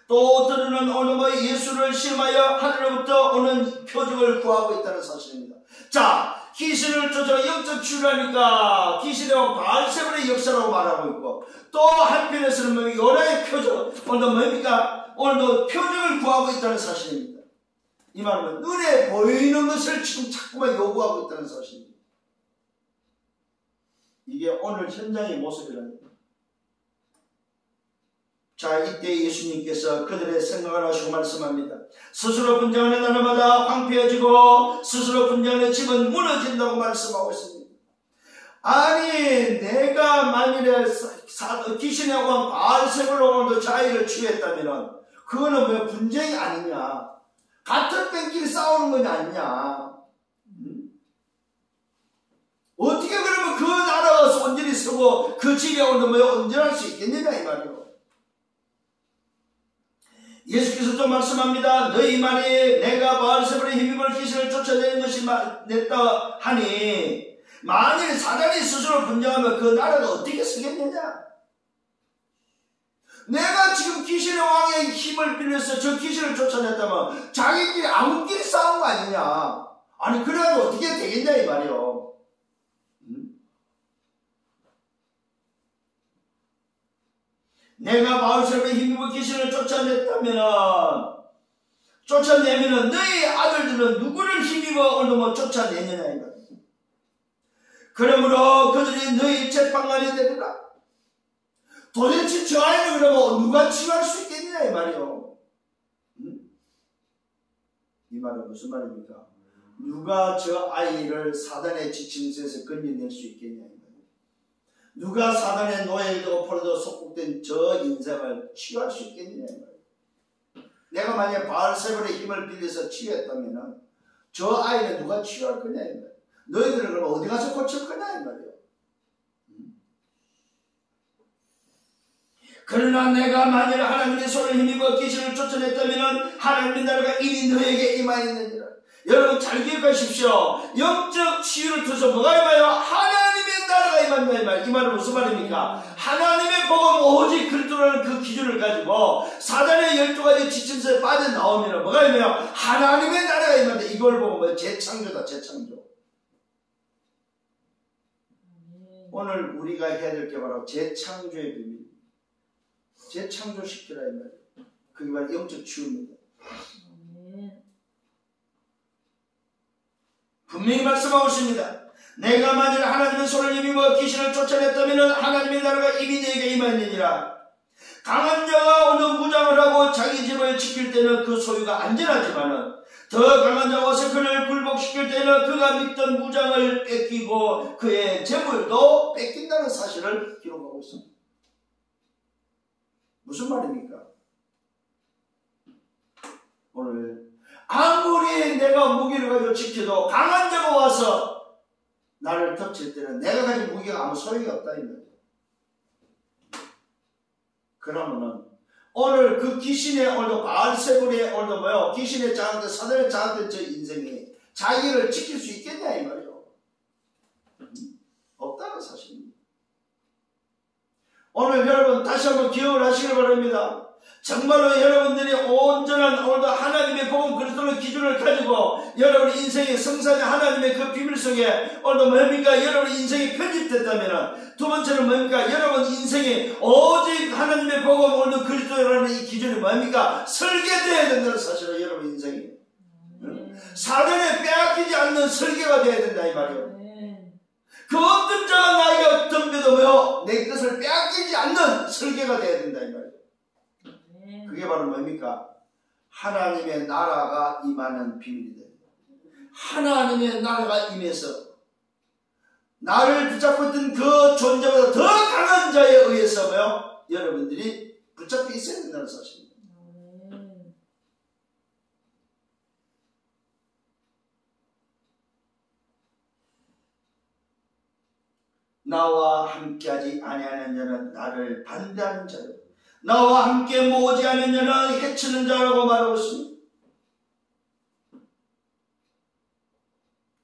또 어떤 오늘 예수를 실험하여 하늘로부터 오는 표적을 구하고 있다는 사실입니다. 자, 귀신을 쫓아 영적 치유라니까 귀신의 바알세불의 역사라고 말하고 있고 또 한편에서는 요나의 표적, 오늘 뭡니까? 오늘도 표적을 구하고 있다는 사실입니다. 이 말은 눈에 보이는 것을 지금 자꾸만 요구하고 있다는 사실입니다. 이게 오늘 현장의 모습이랍니다. 자, 이때 예수님께서 그들의 생각을 하시고 말씀합니다. 스스로 분쟁하는 나라마다 황폐해지고 스스로 분쟁하는 집은 무너진다고 말씀하고 있습니다. 아니, 내가 만일에 귀신의 왕 바알세불로 오늘도 자기를 치유했다면 그거는 왜 분쟁이 아니냐? 같은 뺑끼리 싸우는 건 아니냐? 어떻게 그러면 그 나라가 온전히 서고 그 집에 오늘 온전할 수 있겠느냐 이 말이요. 예수께서 또 말씀합니다. 너희 말이 내가 바알세불의 힘입어 귀신을 쫓아내는 것이 냈다 하니 만일 사단이 스스로 분쟁하면 그 나라가 어떻게 서겠느냐? 내가 지금 귀신의 왕의 힘을 빌려서 저 귀신을 쫓아냈다면 자기끼리 아무끼리 싸운 거 아니냐? 아니 그래가지고 어떻게 되겠냐 이 말이요. 내가 바알세불의 힘입어 귀신을 쫓아내면은 너희 아들들은 누구를 힘입어 오늘 쫓아내느냐 이 말이야. 그러므로 그들이 너희 재판관이 되리라. 도대체 저 아이를 그러면 누가 치유할 수 있겠느냐 이 말이요. 이 말은 무슨 말입니까? 누가 저 아이를 사단의 지침서에서 건져낼 수 있겠냐 이 말이에요. 누가 사단의 노예이고 포로도 속국된 저 인생을 치유할 수 있겠느냐 이 말이에요. 내가 만약에 바알세불의 힘을 빌려서 치유했다면 저 아이를 누가 치유할 거냐 이 말이에요. 너희들은 그럼 어디 가서 고칠 거냐 이 말이에요. 그러나 내가 만일 하나님의 손을 힘입어 귀신을 쫓아냈다면 하나님의 나라가 이미 너에게 임하였느니라. 여러분 잘 기억하십시오. 영적 치유를 통해서 뭐가 임하여? 하나님의 나라가 임한다. 이 말은 무슨 말입니까? 하나님의 복음 오직 그리스도라는 그 기준을 가지고 사단의 12가지 지침서에 빠져나오면 뭐가 임하여? 하나님의 나라가 임한다. 이걸 보고 뭐 재창조다. 재창조. 오늘 우리가 해야 될 게 바로 재창조의 비밀. 재창조시키라 이 말이에요. 그게 바로 영적 치유입니다. 분명히 말씀하고 있습니다. 내가 만일 하나님의 손을 힘입어 귀신을 쫓아냈다면 하나님의 나라가 이미 너에게 임하느니라. 강한 자가 어느 무장을 하고 자기 집을 지킬 때는 그 소유가 안전하지만은 더 강한 자가 와서 그를 굴복시킬 때는 그가 믿던 무장을 뺏기고 그의 재물도 뺏긴다는 사실을 기록하고 있습니다. 무슨 말입니까? 오늘 아무리 내가 무기를 가지고 지켜도 강한 자가 와서 나를 덮칠 때는 내가 가진 무기가 아무 소용이 없다 이 말이에요. 그러면은 오늘 그 귀신의 오늘도 바알세불의 오늘도 뭐요? 귀신의 장악된 사단의 장악된 저 인생이 자기를 지킬 수 있겠냐 이 말이에요. 없다는 사실입니다. 오늘 여러분 다시 한번 기억을 하시길 바랍니다. 정말로 여러분들이 온전한 오늘도 하나님의 복음 그리스도의 기준을 가지고 여러분 인생의 성산의 하나님의 그 비밀 속에 오늘도 뭡니까? 여러분 인생이 편집됐다면 두 번째는 뭡니까? 여러분 인생이 오직 하나님의 복음 오늘도 그리스도라는 이 기준이 뭡니까? 설계되어야 된다는 사실을 여러분 인생이 사단에 빼앗기지 않는 설계가 되어야 된다 이 말이에요. 그 어떤 자가 나이가 덤벼도 뭐요? 내 것을 빼앗기지 않는 설계가 되어야 된다 이 말이에요. 그게 바로 뭡니까? 하나님의 나라가 임하는 비밀이 됩니다. 하나님의 나라가 임해서 나를 붙잡고 있던 그 존재보다 더 강한 자에 의해서 뭐요? 여러분들이 붙잡혀 있어야 된다는 사실입니다. 나와 함께하지 아니하는 자는 나를 반대하는 자요 나와 함께 모으지 않은 자는 해치는 자라고 말하고 있습니다.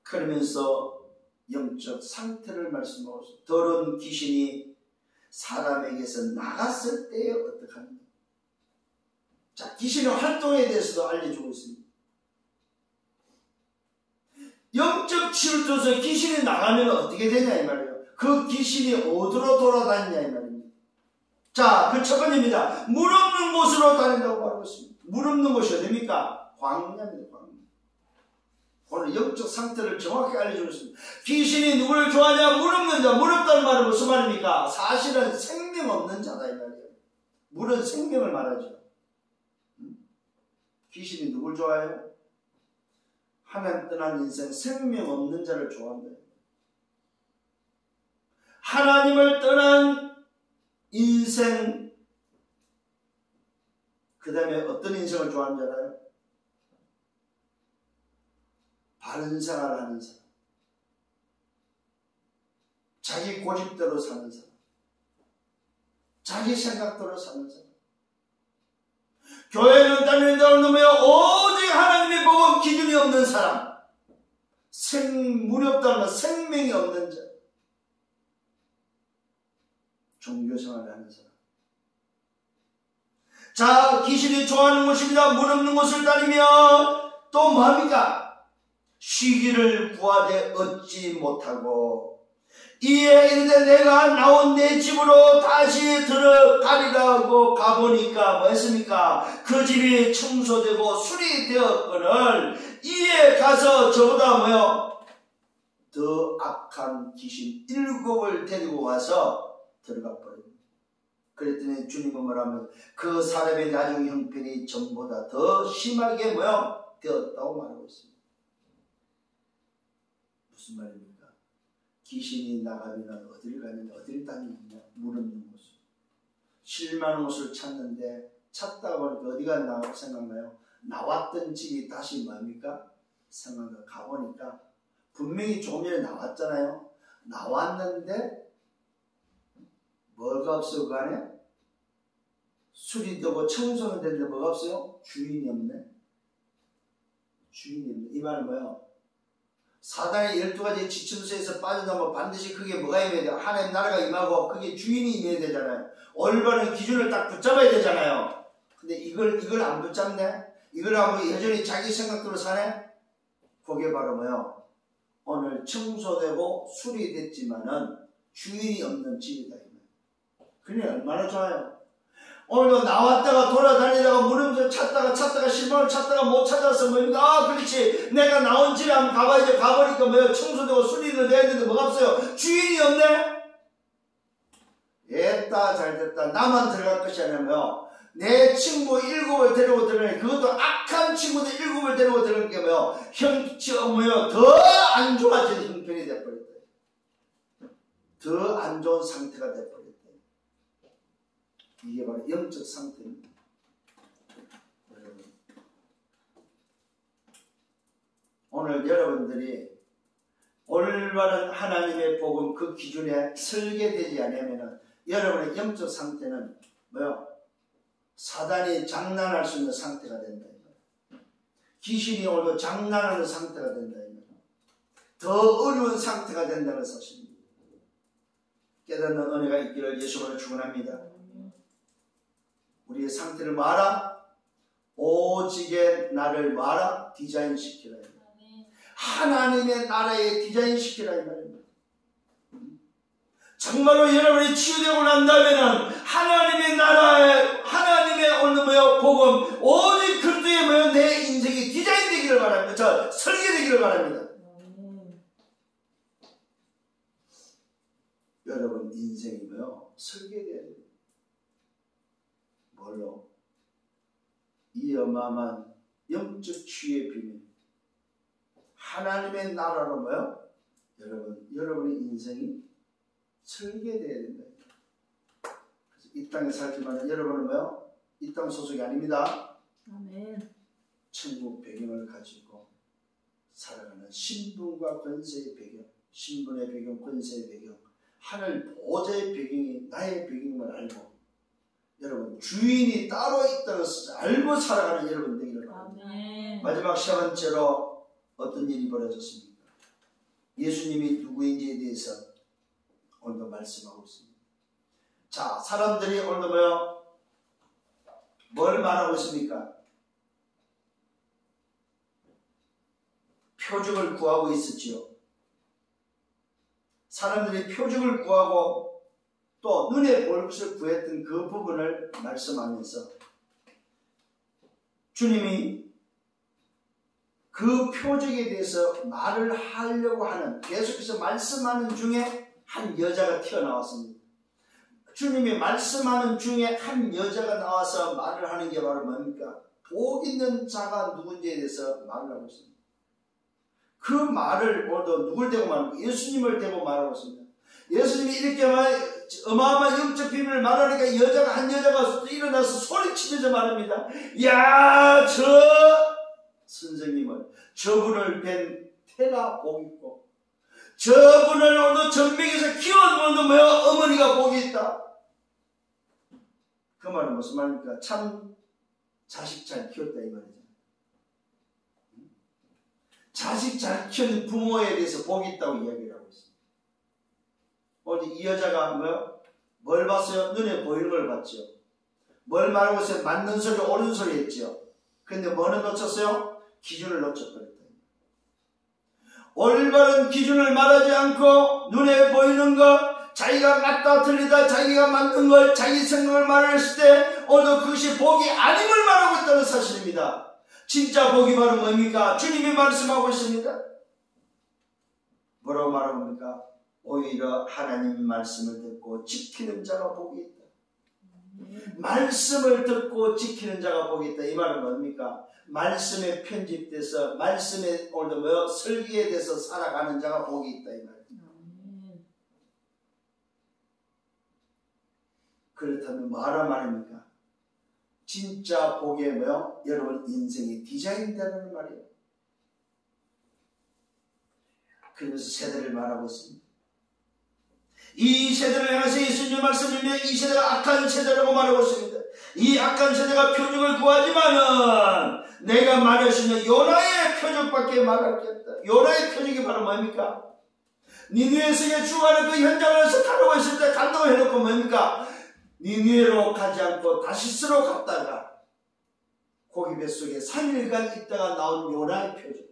그러면서 영적 상태를 말씀하고 있습니다. 더러운 귀신이 사람에게서 나갔을 때에 어떻게 합니까? 자, 귀신의 활동에 대해서도 알려주고 있습니다. 영적 치유를 통해서 귀신이 나가면 어떻게 되냐 이 말이에요. 그 귀신이 어디로 돌아다니냐 이 말입니다. 자, 그 첫 번째입니다. 물 없는 곳으로 다닌다고 말하고 있습니다. 물 없는 곳이 어디입니까? 광야입니다. 광야. 오늘 영적 상태를 정확히 알려주고 있습니다. 귀신이 누구를 좋아하냐? 물 없는 자. 물 없다는 말은 무슨 말입니까? 사실은 생명 없는 자다 이 말이에요. 물은 생명을 말하죠. 귀신이 누굴 좋아해요? 하나님 떠난 인생 생명 없는 자를 좋아한다. 하나님을 떠난 인생 그 다음에 어떤 인생을 좋아하는 줄 알아요? 바른 생활을 하는 사람, 자기 고집대로 사는 사람, 자기 생각대로 사는 사람. 교회는 다니는다고 넘어요. 오직 하나님의 복음 기준이 없는 사람, 물이 없다는 건 생명이 없는 자, 종교생활을 하는 사람. 자, 귀신이 좋아하는 곳입니다. 물 없는 곳을 다니면 또 뭐합니까? 쉬기를 구하되 얻지 못하고 이에 이르되 내가 나온 내 집으로 다시 들어가리라 하고 가보니까 뭐 했습니까? 그 집이 청소되고 수리되었거늘 이에 가서 저보다 뭐요? 더 악한 귀신 7을 데리고 와서 들어가 버립니다. 그랬더니 주님은 뭐라면 그 사람의 나중 형편이 전보다 더 심하게 뭐요? 되었다고 말하고 있습니다. 무슨 말입니까? 귀신이 나가면 어디를 가느냐? 어디를 다니느냐? 물 없는 곳을. 쉴만한 곳을 찾는데 찾다 보니까 어디가 나고 생각나요? 나왔던 집이 다시 뭡니까? 생각나 가보니까 분명히 조금 전에 나왔잖아요. 나왔는데 뭐가 없어 그 안에? 수리되고 청소는 됐는데 뭐가 없어요? 주인이 없네. 주인이 없는. 이 말은 뭐예요? 사단의 12가지 지침서에서 빠져나오면 반드시 그게 뭐가 임해야 돼요? 하나님 나라가 임하고 그게 주인이 임해야 되잖아요. 올바른 기준을 딱 붙잡아야 되잖아요. 근데 이걸 안 붙잡네? 이걸 하고 여전히 자기 생각대로 사네? 그게 바로 뭐예요? 오늘 청소되고 수리됐지만은 주인이 없는 집이다. 그게 얼마나 좋아요. 오늘도 나왔다가 돌아다니다가 물음표 찾다가 실망을 찾다가 못 찾아서 뭡니까? 그렇지. 내가 나온 집에 한번 가봐야지. 가보니까 뭐예요? 청소되고 수리는 돼야 되는데 뭐가 없어요? 주인이 없네? 됐다, 잘됐다. 나만 들어갈 것이 아니라요. 내 친구 7을 데리고 들어가니 그것도 악한 친구들 7을 데리고 들어가는 게 뭐예요? 더 안 좋아지는 형편이 돼버렸다. 더 안 좋은 상태가 돼버렸다. 이게 바로 영적 상태입니다. 오늘 여러분들이 올바른 하나님의 복음 그 기준에 설계되지 않으면 여러분의 영적 상태는 뭐요? 사단이 장난할 수 있는 상태가 된다. 귀신이 오늘도 장난하는 상태가 된다. 더 어려운 상태가 된다는 사실입니다. 깨닫는 은혜가 있기를 예수로 축원합니다. 우리의 상태를 말아 오직에 나를 말아 디자인시키라. 하나님의 나라에 디자인시키라 이 말입니다. 정말로 여러분이 치유되고 난다면 하나님의 나라에 하나님의 오늘 뭐요 복음 오직 그리스도의 뭐요 내 인생이 디자인되기를 바랍니다. 자 설계되기를 바랍니다. 여러분 인생이 뭐요 설계되어야 됩니다. 뭘로? 이 어마어마한 영적 치유의 비밀 하나님의 나라로 뭐요? 여러분의 인생이 설계되어야 된다. 그래서 이 땅에 살지만 여러분은 뭐요? 이 땅 소속이 아닙니다.
아멘.
천국 배경을 가지고 살아가는 신분과 권세의 배경, 신분의 배경, 권세의 배경, 하늘 보좌의 배경이 나의 배경임을 알고 여러분 주인이 따로 있다는 것을 알고 살아가는 여러분 되기를 바랍니다. 마지막 세 번째로 어떤 일이 벌어졌습니까? 예수님이 누구인지에 대해서 오늘도 말씀하고 있습니다. 자, 사람들이 오늘도 뭐요? 뭘 말하고 있습니까? 표적을 구하고 있었지요. 사람들이 표적을 구하고 또 눈에 보일 것을 구했던 그 부분을 말씀하면서 주님이 그 표적에 대해서 말을 하려고 하는 계속해서 말씀하는 중에 한 여자가 튀어나왔습니다. 주님이 말씀하는 중에 한 여자가 나와서 말을 하는 게 바로 뭡니까? 복 있는 자가 누군지에 대해서 말을 하고 있습니다. 그 말을 오늘도 누굴 대고 말합니까? 예수님을 대고 말하고 있습니다. 예수님이 이렇게 어마어마한 영적 비밀을 말하니까 한 여자가 일어나서 소리치면서 말합니다. 야, 저 선생님을 저분을 뵌 태가 복 있고 저분을 오늘 전병에서 키워놓는 어머니가 복이 있다. 그 말은 무슨 말입니까? 참 자식 잘 키웠다 이 말이죠. 자식 잘 키운 부모에 대해서 복이 있다고 이야기를 하고 있습니다. 오늘 이 여자가 뭘 봤어요? 눈에 보이는 걸 봤죠. 뭘 말하고 있어요? 맞는 소리, 옳은 소리 했죠. 그런데 뭐는 놓쳤어요? 기준을 놓쳐버렸다. 올바른 기준을 말하지 않고 눈에 보이는 것, 자기가 맞다 틀리다, 자기가 맞는 걸, 자기 생각을 말했을 때 오늘 그것이 복이 아님을 말하고 있다는 사실입니다. 진짜 복이 바로 뭡니까? 주님이 말씀하고 있습니다. 뭐라고 말합니까? 오히려 하나님 말씀을 듣고 지키는 자가 복이 있다. 말씀을 듣고 지키는 자가 복이 있다. 이 말은 뭡니까? 말씀에 편집돼서 말씀에 오늘 설계에 대해서 살아가는 자가 복이 있다 이 말이에요. 그렇다면 뭐하란 말입니까? 진짜 복의 여러분 인생이 디자인되는 말이에요. 그래서 세대를 말하고 있습니다. 이 세대를 향해서 예수님 말씀이면 이 세대가 악한 세대라고 말하고 있습니다. 이 악한 세대가 표적을 구하지만은 내가 말할 수 있는 요나의 표적밖에 말할 게 없다. 요나의 표적이 바로 뭡니까? 니느웨 성에 죽어가는 그 현장에서 가려고 있을 때 간다고 해놓고 뭡니까? 니느웨로 가지 않고 다시스로 갔다가 고기 뱃속에 3일간 있다가 나온 요나의 표적.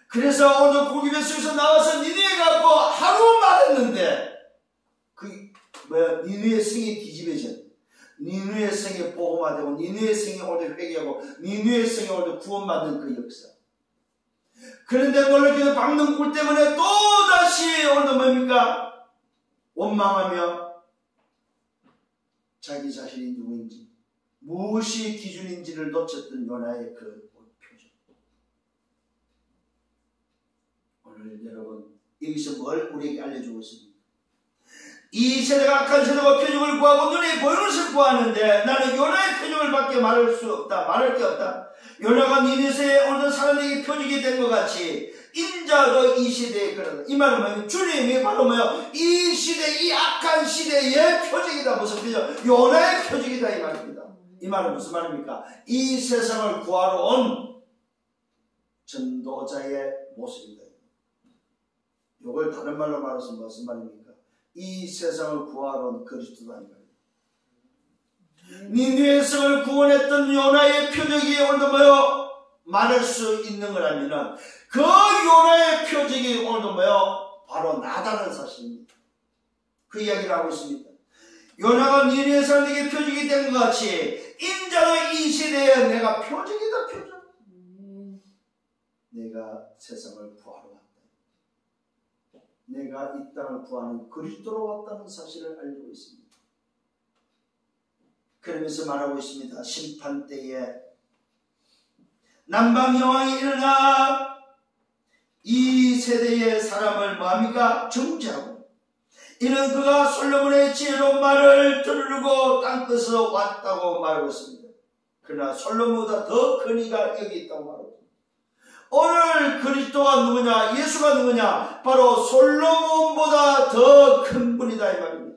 그래서 오늘 고기 뱃속에서 나와서 니느웨 가고 하루 말했는데 니느웨 성이 뒤집어졌. 니느웨 성에 복음화되고 니느웨 성에 오늘 회개하고 니느웨 성에 오늘 구원받는 그 역사. 그런데 놀랍게도 박는 꿀 때문에 또다시 오늘 뭡니까? 원망하며 자기 자신이 누구인지 무엇이 기준인지를 놓쳤던 요나의 그 표정. 오늘 여러분 여기서 뭘 우리에게 알려주고 있습니까? 이 세대가 악한 세대가 표적을 구하고 눈에 보이는 것을 구하는데 나는 요나의 표적을 밖에 말할 수 없다. 말할 게 없다. 요나가 니느웨에 오는 사람에게 표적이 된 것 같이 인자도 이 시대에 그러다. 이 말은 뭐예요? 주님이 바로 뭐예요? 이 시대, 이 악한 시대의 표적이다. 무슨 표적? 요나의 표적이다 이 말입니다. 이 말은 무슨 말입니까? 이 세상을 구하러 온 전도자의 모습이다. 이걸 다른 말로 말해서 무슨 말입니까? 이 세상을 구하러 온 그리스도다 이 말입니다. 니느웨 성을 구원했던 요나의 표적이 오늘도 뭐요? 말할 수 있는 거라면은 그 요나의 표적이 오늘도 뭐요? 바로 나다는 사실입니다. 그 이야기를 하고 있습니다. 요나가 니느웨 사람에게 표적이 된 것 같이 인자도 이 시대에 내가 표적이다 표적. 내가 세상을 구하러 왔다. 내가 이 땅을 구하는 그리스도로 왔다는 사실을 알고 있습니다. 그러면서 말하고 있습니다. 심판 때에 남방 여왕이 일어나 이 세대의 사람을 뭐합니까? 정죄하고 이는 그가 솔로몬의 지혜로운 말을 들으려고 땅끝에서 왔다고 말하고 있습니다. 그러나 솔로몬보다 더 큰 이가 여기 있다고 말하고 있습니다. 오늘 그리스도가 누구냐? 예수가 누구냐? 바로 솔로몬보다 더 큰 분이다 이 말입니다.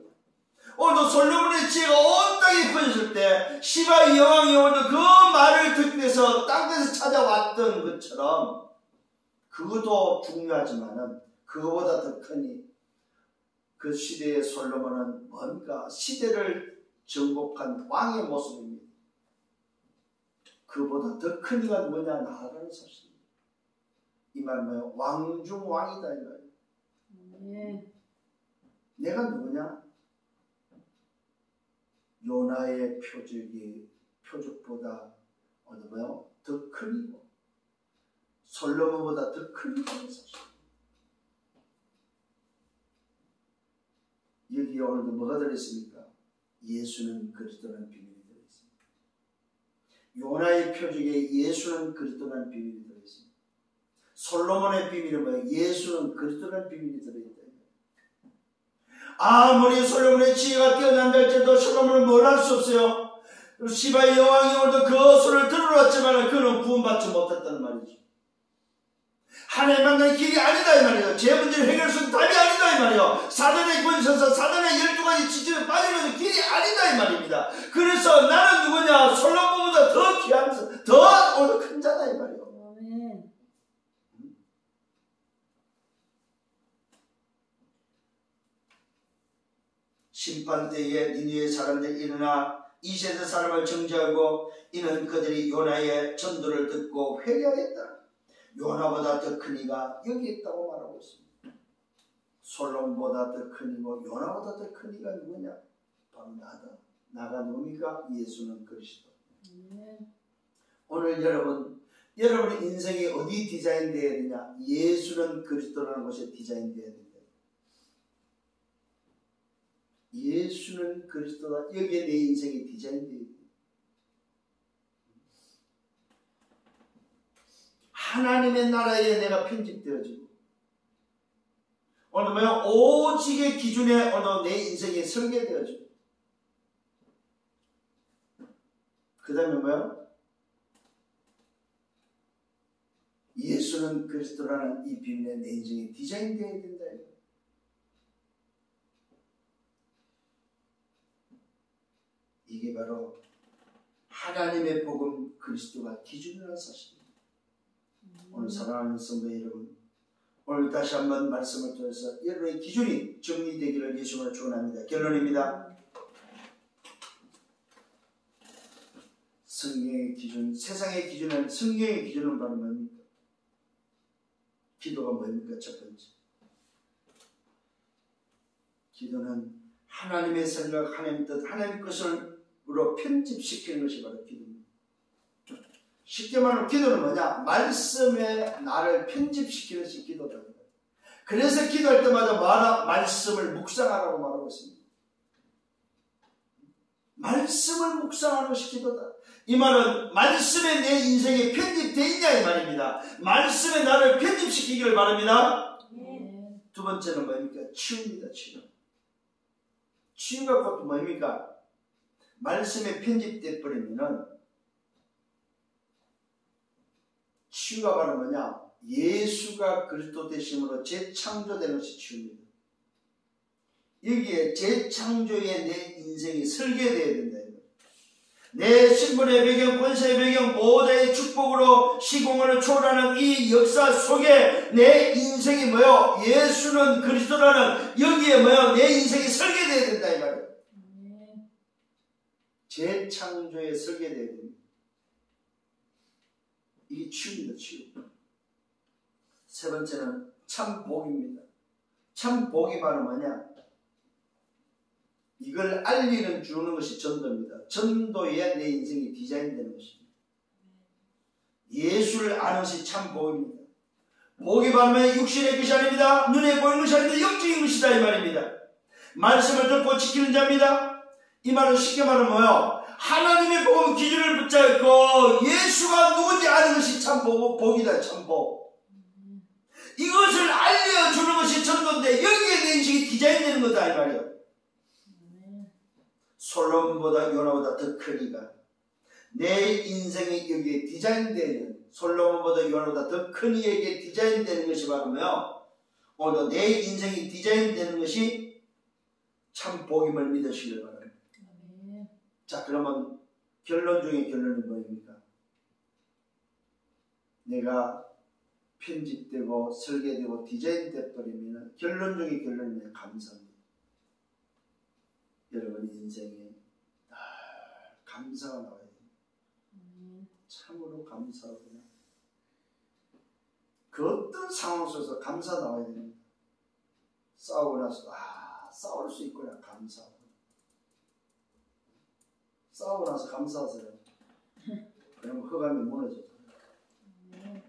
오늘도 솔로몬의 지혜가 온 땅에 퍼졌을 때 시바 여왕이 오늘 그 말을 듣기 위해서 땅에서 찾아왔던 것처럼 그것도 중요하지만은 그거보다 더 크니 그 시대의 솔로몬은 뭔가 시대를 정복한 왕의 모습입니다. 그보다 더 큰 이가 누구냐? 나라는 사실입니다. 이 말은 뭐예요? 왕중왕이다 이 말이에요. 내가 누구냐? 요나의 표적보다 뭐요? 더 큰 이고 솔로몬보다 더 큰 이라는 사실. 여기에 오늘도 뭐가 들어있습니까? 예수는 그리스도라는 비밀이 들어있습니다. 요나의 표적에 예수는 그리스도라는 비밀이 들어있습니다. 솔로몬의 비밀은 뭐예요? 예수는 그리스도라는 비밀이 들어있다. 아무리 솔로몬의 지혜가 뛰어난다 할지라도 솔로몬은 뭘 할 수 없어요. 시바의 여왕이 오늘도 그 소리를 들어왔지만 그는 구원받지 못했다는 말이죠. 하나님 만나는 길이 아니다 이 말이에요. 제 문제를 해결할 수 있는 답이 아니다 이 말이에요. 사단의 권세에서 사단의 12가지 지진에 빠지는 길이 아니다 이 말입니다. 그래서 나는 누구냐? 솔로몬보다 더 귀하면서 더 오늘 큰 자다 이 말이에요. 심판 때에 니느웨 사람들이 일어나 이 세대 사람을 정죄하고 이는 그들이 요나의 전도를 듣고 회개하였다. 요나보다 더 큰 이가 여기 있다고 말하고 있습니다. 솔로몬보다 더 큰 이고 요나보다 더 큰 이가 누구냐? 바로 나다. 나가 누굽니까? 예수는 그리스도. 오늘 여러분의 인생이 어디 디자인되어야 되냐? 예수는 그리스도라는 곳에 디자인되어야 된다. 예수는 그리스도다. 여기에 내 인생이 디자인되어 있다. 하나님의 나라에 내가 편집되어지고 오늘 뭐야? 오직의 기준에 오늘 내 인생이 설계되어지고 그 다음에 뭐야? 예수는 그리스도라는 이 비밀에 내 인생이 디자인되어야 된다. 이게 바로 하나님의 복음 그리스도가 기준이라는 사실입니다. 오늘 사랑하는 성도 여러분, 오늘 다시 한번 말씀을 통해서 여러분의 기준이 정리되기를 예수님으로 축원합니다. 결론입니다. 성경의 기준, 세상의 기준은, 성경의 기준은 바로 뭡니까? 기도가 뭡니까? 첫 번째, 기도는 하나님의 생각, 하나님 뜻, 하나님 것으로 편집시키는 것이 바로 기도입니다. 쉽게 말하면 기도는 뭐냐? 말씀에 나를 편집시키는 것이 기도다. 그래서 기도할 때마다 말씀을 묵상하라고 말하고 있습니다. 말씀을 묵상하는 것이 기도다. 이 말은 말씀에 내 인생이 편집되어 있냐 이 말입니다. 말씀에 나를 편집시키기를 바랍니다. 두 번째는 뭡니까? 치유입니다. 치유. 치유가 곧 뭡니까? 말씀에 편집되어 버리면은 치유가 바로 뭐냐? 예수가 그리스도 되심으로 재창조되는 것이 치유입니다. 여기에 재창조의 내 인생이 설계되어야 된다. 내 신분의 배경, 권세의 배경, 보호자의 축복으로 시공을 초월하는 이 역사 속에 내 인생이 뭐요? 예수는 그리스도라는 여기에 뭐요? 내 인생이 설계되어야 된다 이 말이에요. 재창조에 설계되어야 됩니다. 이게 치유입니다. 치유. 세 번째는 참 복입니다. 참 복이 바로 뭐냐? 이걸 알리는 주는 것이 전도입니다. 전도에 내 인생이 디자인되는 것입니다. 예수를 아는 것이 참 복입니다. 복이 바로 육신의 것이 아닙니다. 눈에 보이는 것이 아닙니다. 영적인 것이다 이 말입니다. 말씀을 듣고 지키는 자입니다. 이 말은 쉽게 말하면 뭐요? 하나님의 복음 기준을 붙잡고 예수가 누군지 아는 것이 참 복이다. 참 복. 이것을 알려주는 것이 전도인데 여기에 내 인생이 디자인되는 거다 이 말이에요. 솔로몬보다 요나보다 더 크니까 내 인생이 여기에 디자인되는, 솔로몬보다 요나보다 더 큰 이에게 디자인되는 것이 바로 뭐요? 오늘도 내 인생이 디자인되는 것이 참 복임을 믿으시길 바랍니다. 자, 그러면 결론 중에 결론이 뭐입니까? 내가 편집되고 설계되고 디자인돼 버리면 결론 중에 결론이 감사합니다. 여러분의 인생에 감사가 나와야 됩니다. 참으로 감사하고 그 어떤 상황 속에서 감사 나와야 됩니다. 싸우고 나서 싸울 수 있구나 감사하고, 싸우고 나서 감사하세요. 그러면 흑암이 무너져요.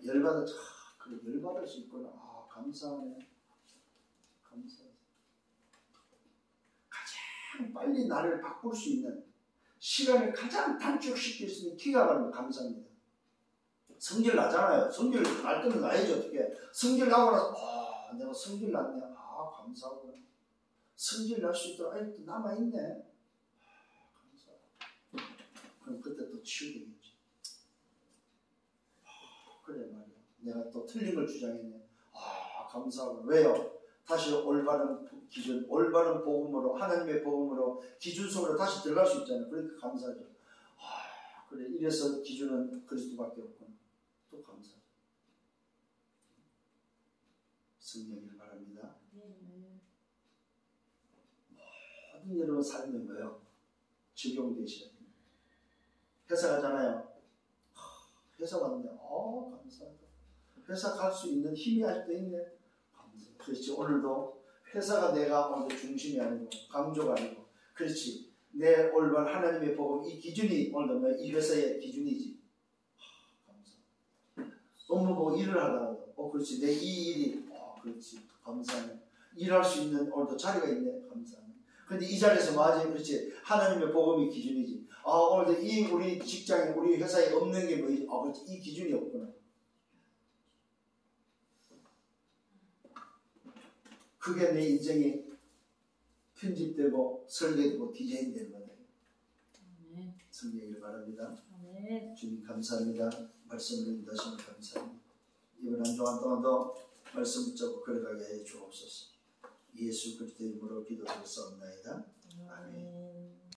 열받을 수 있구나. 감사하네. 감사하네. 가장 빨리 나를 바꿀 수 있는, 시간을 가장 단축시킬 수 있는 기가 바로 감사합니다. 성질 나잖아요. 성질 날 때는 나야지 어떻게. 성질 나고 나서 내가 성질 났네. 감사하구나. 성질 날 수 있도록 아직도 남아있네. 감사하고. 그럼 그때 또 치유되겠지. 그래 말이야. 내가 또 틀린 걸 주장했네. 감사하고. 왜요? 다시 올바른 기준, 올바른 복음으로, 하나님의 복음으로 기준 속으로 다시 들어갈 수 있잖아요. 그러니까 감사하죠. 그래, 이래서 기준은 그리스도밖에 없구나. 또 감사하죠. 승리하기를 바랍니다. 모든 여러분 삶에 뭐예요? 적용되셔야 됩니다. 회사 가잖아요. 회사 왔네. 감사하다. 회사 갈 수 있는 힘이 아직도 있네. 그렇지. 오늘도 회사가 내가 오늘 중심이 아니고 강조가 아니고, 그렇지. 내 올바른 하나님의 복음, 이 기준이 오늘도 이 회사의 기준이지. 감사. 업무 보고 일을 하다가도 그렇지. 내 이 일이 그렇지. 감사하네. 일할 수 있는 오늘도 자리가 있네. 감사하네. 근데 이 자리에서 맞아요. 그렇지. 하나님의 복음이 기준이지. 오늘도 이 우리 직장에, 우리 회사에 없는 게 뭐지? 그렇지. 이 기준이 없구나. 그게 내 인생이 편집되고 설계되고 디자인되는 거다. 성령을 바랍니다. 주님 감사합니다. 말씀을 인도하시면 감사합니다. 이번 한 주간 동안도 말씀 붙잡고 걸어가게 해 주옵소서. 예수 그리스도의 이름으로 기도드렸사옵나이다. 아멘.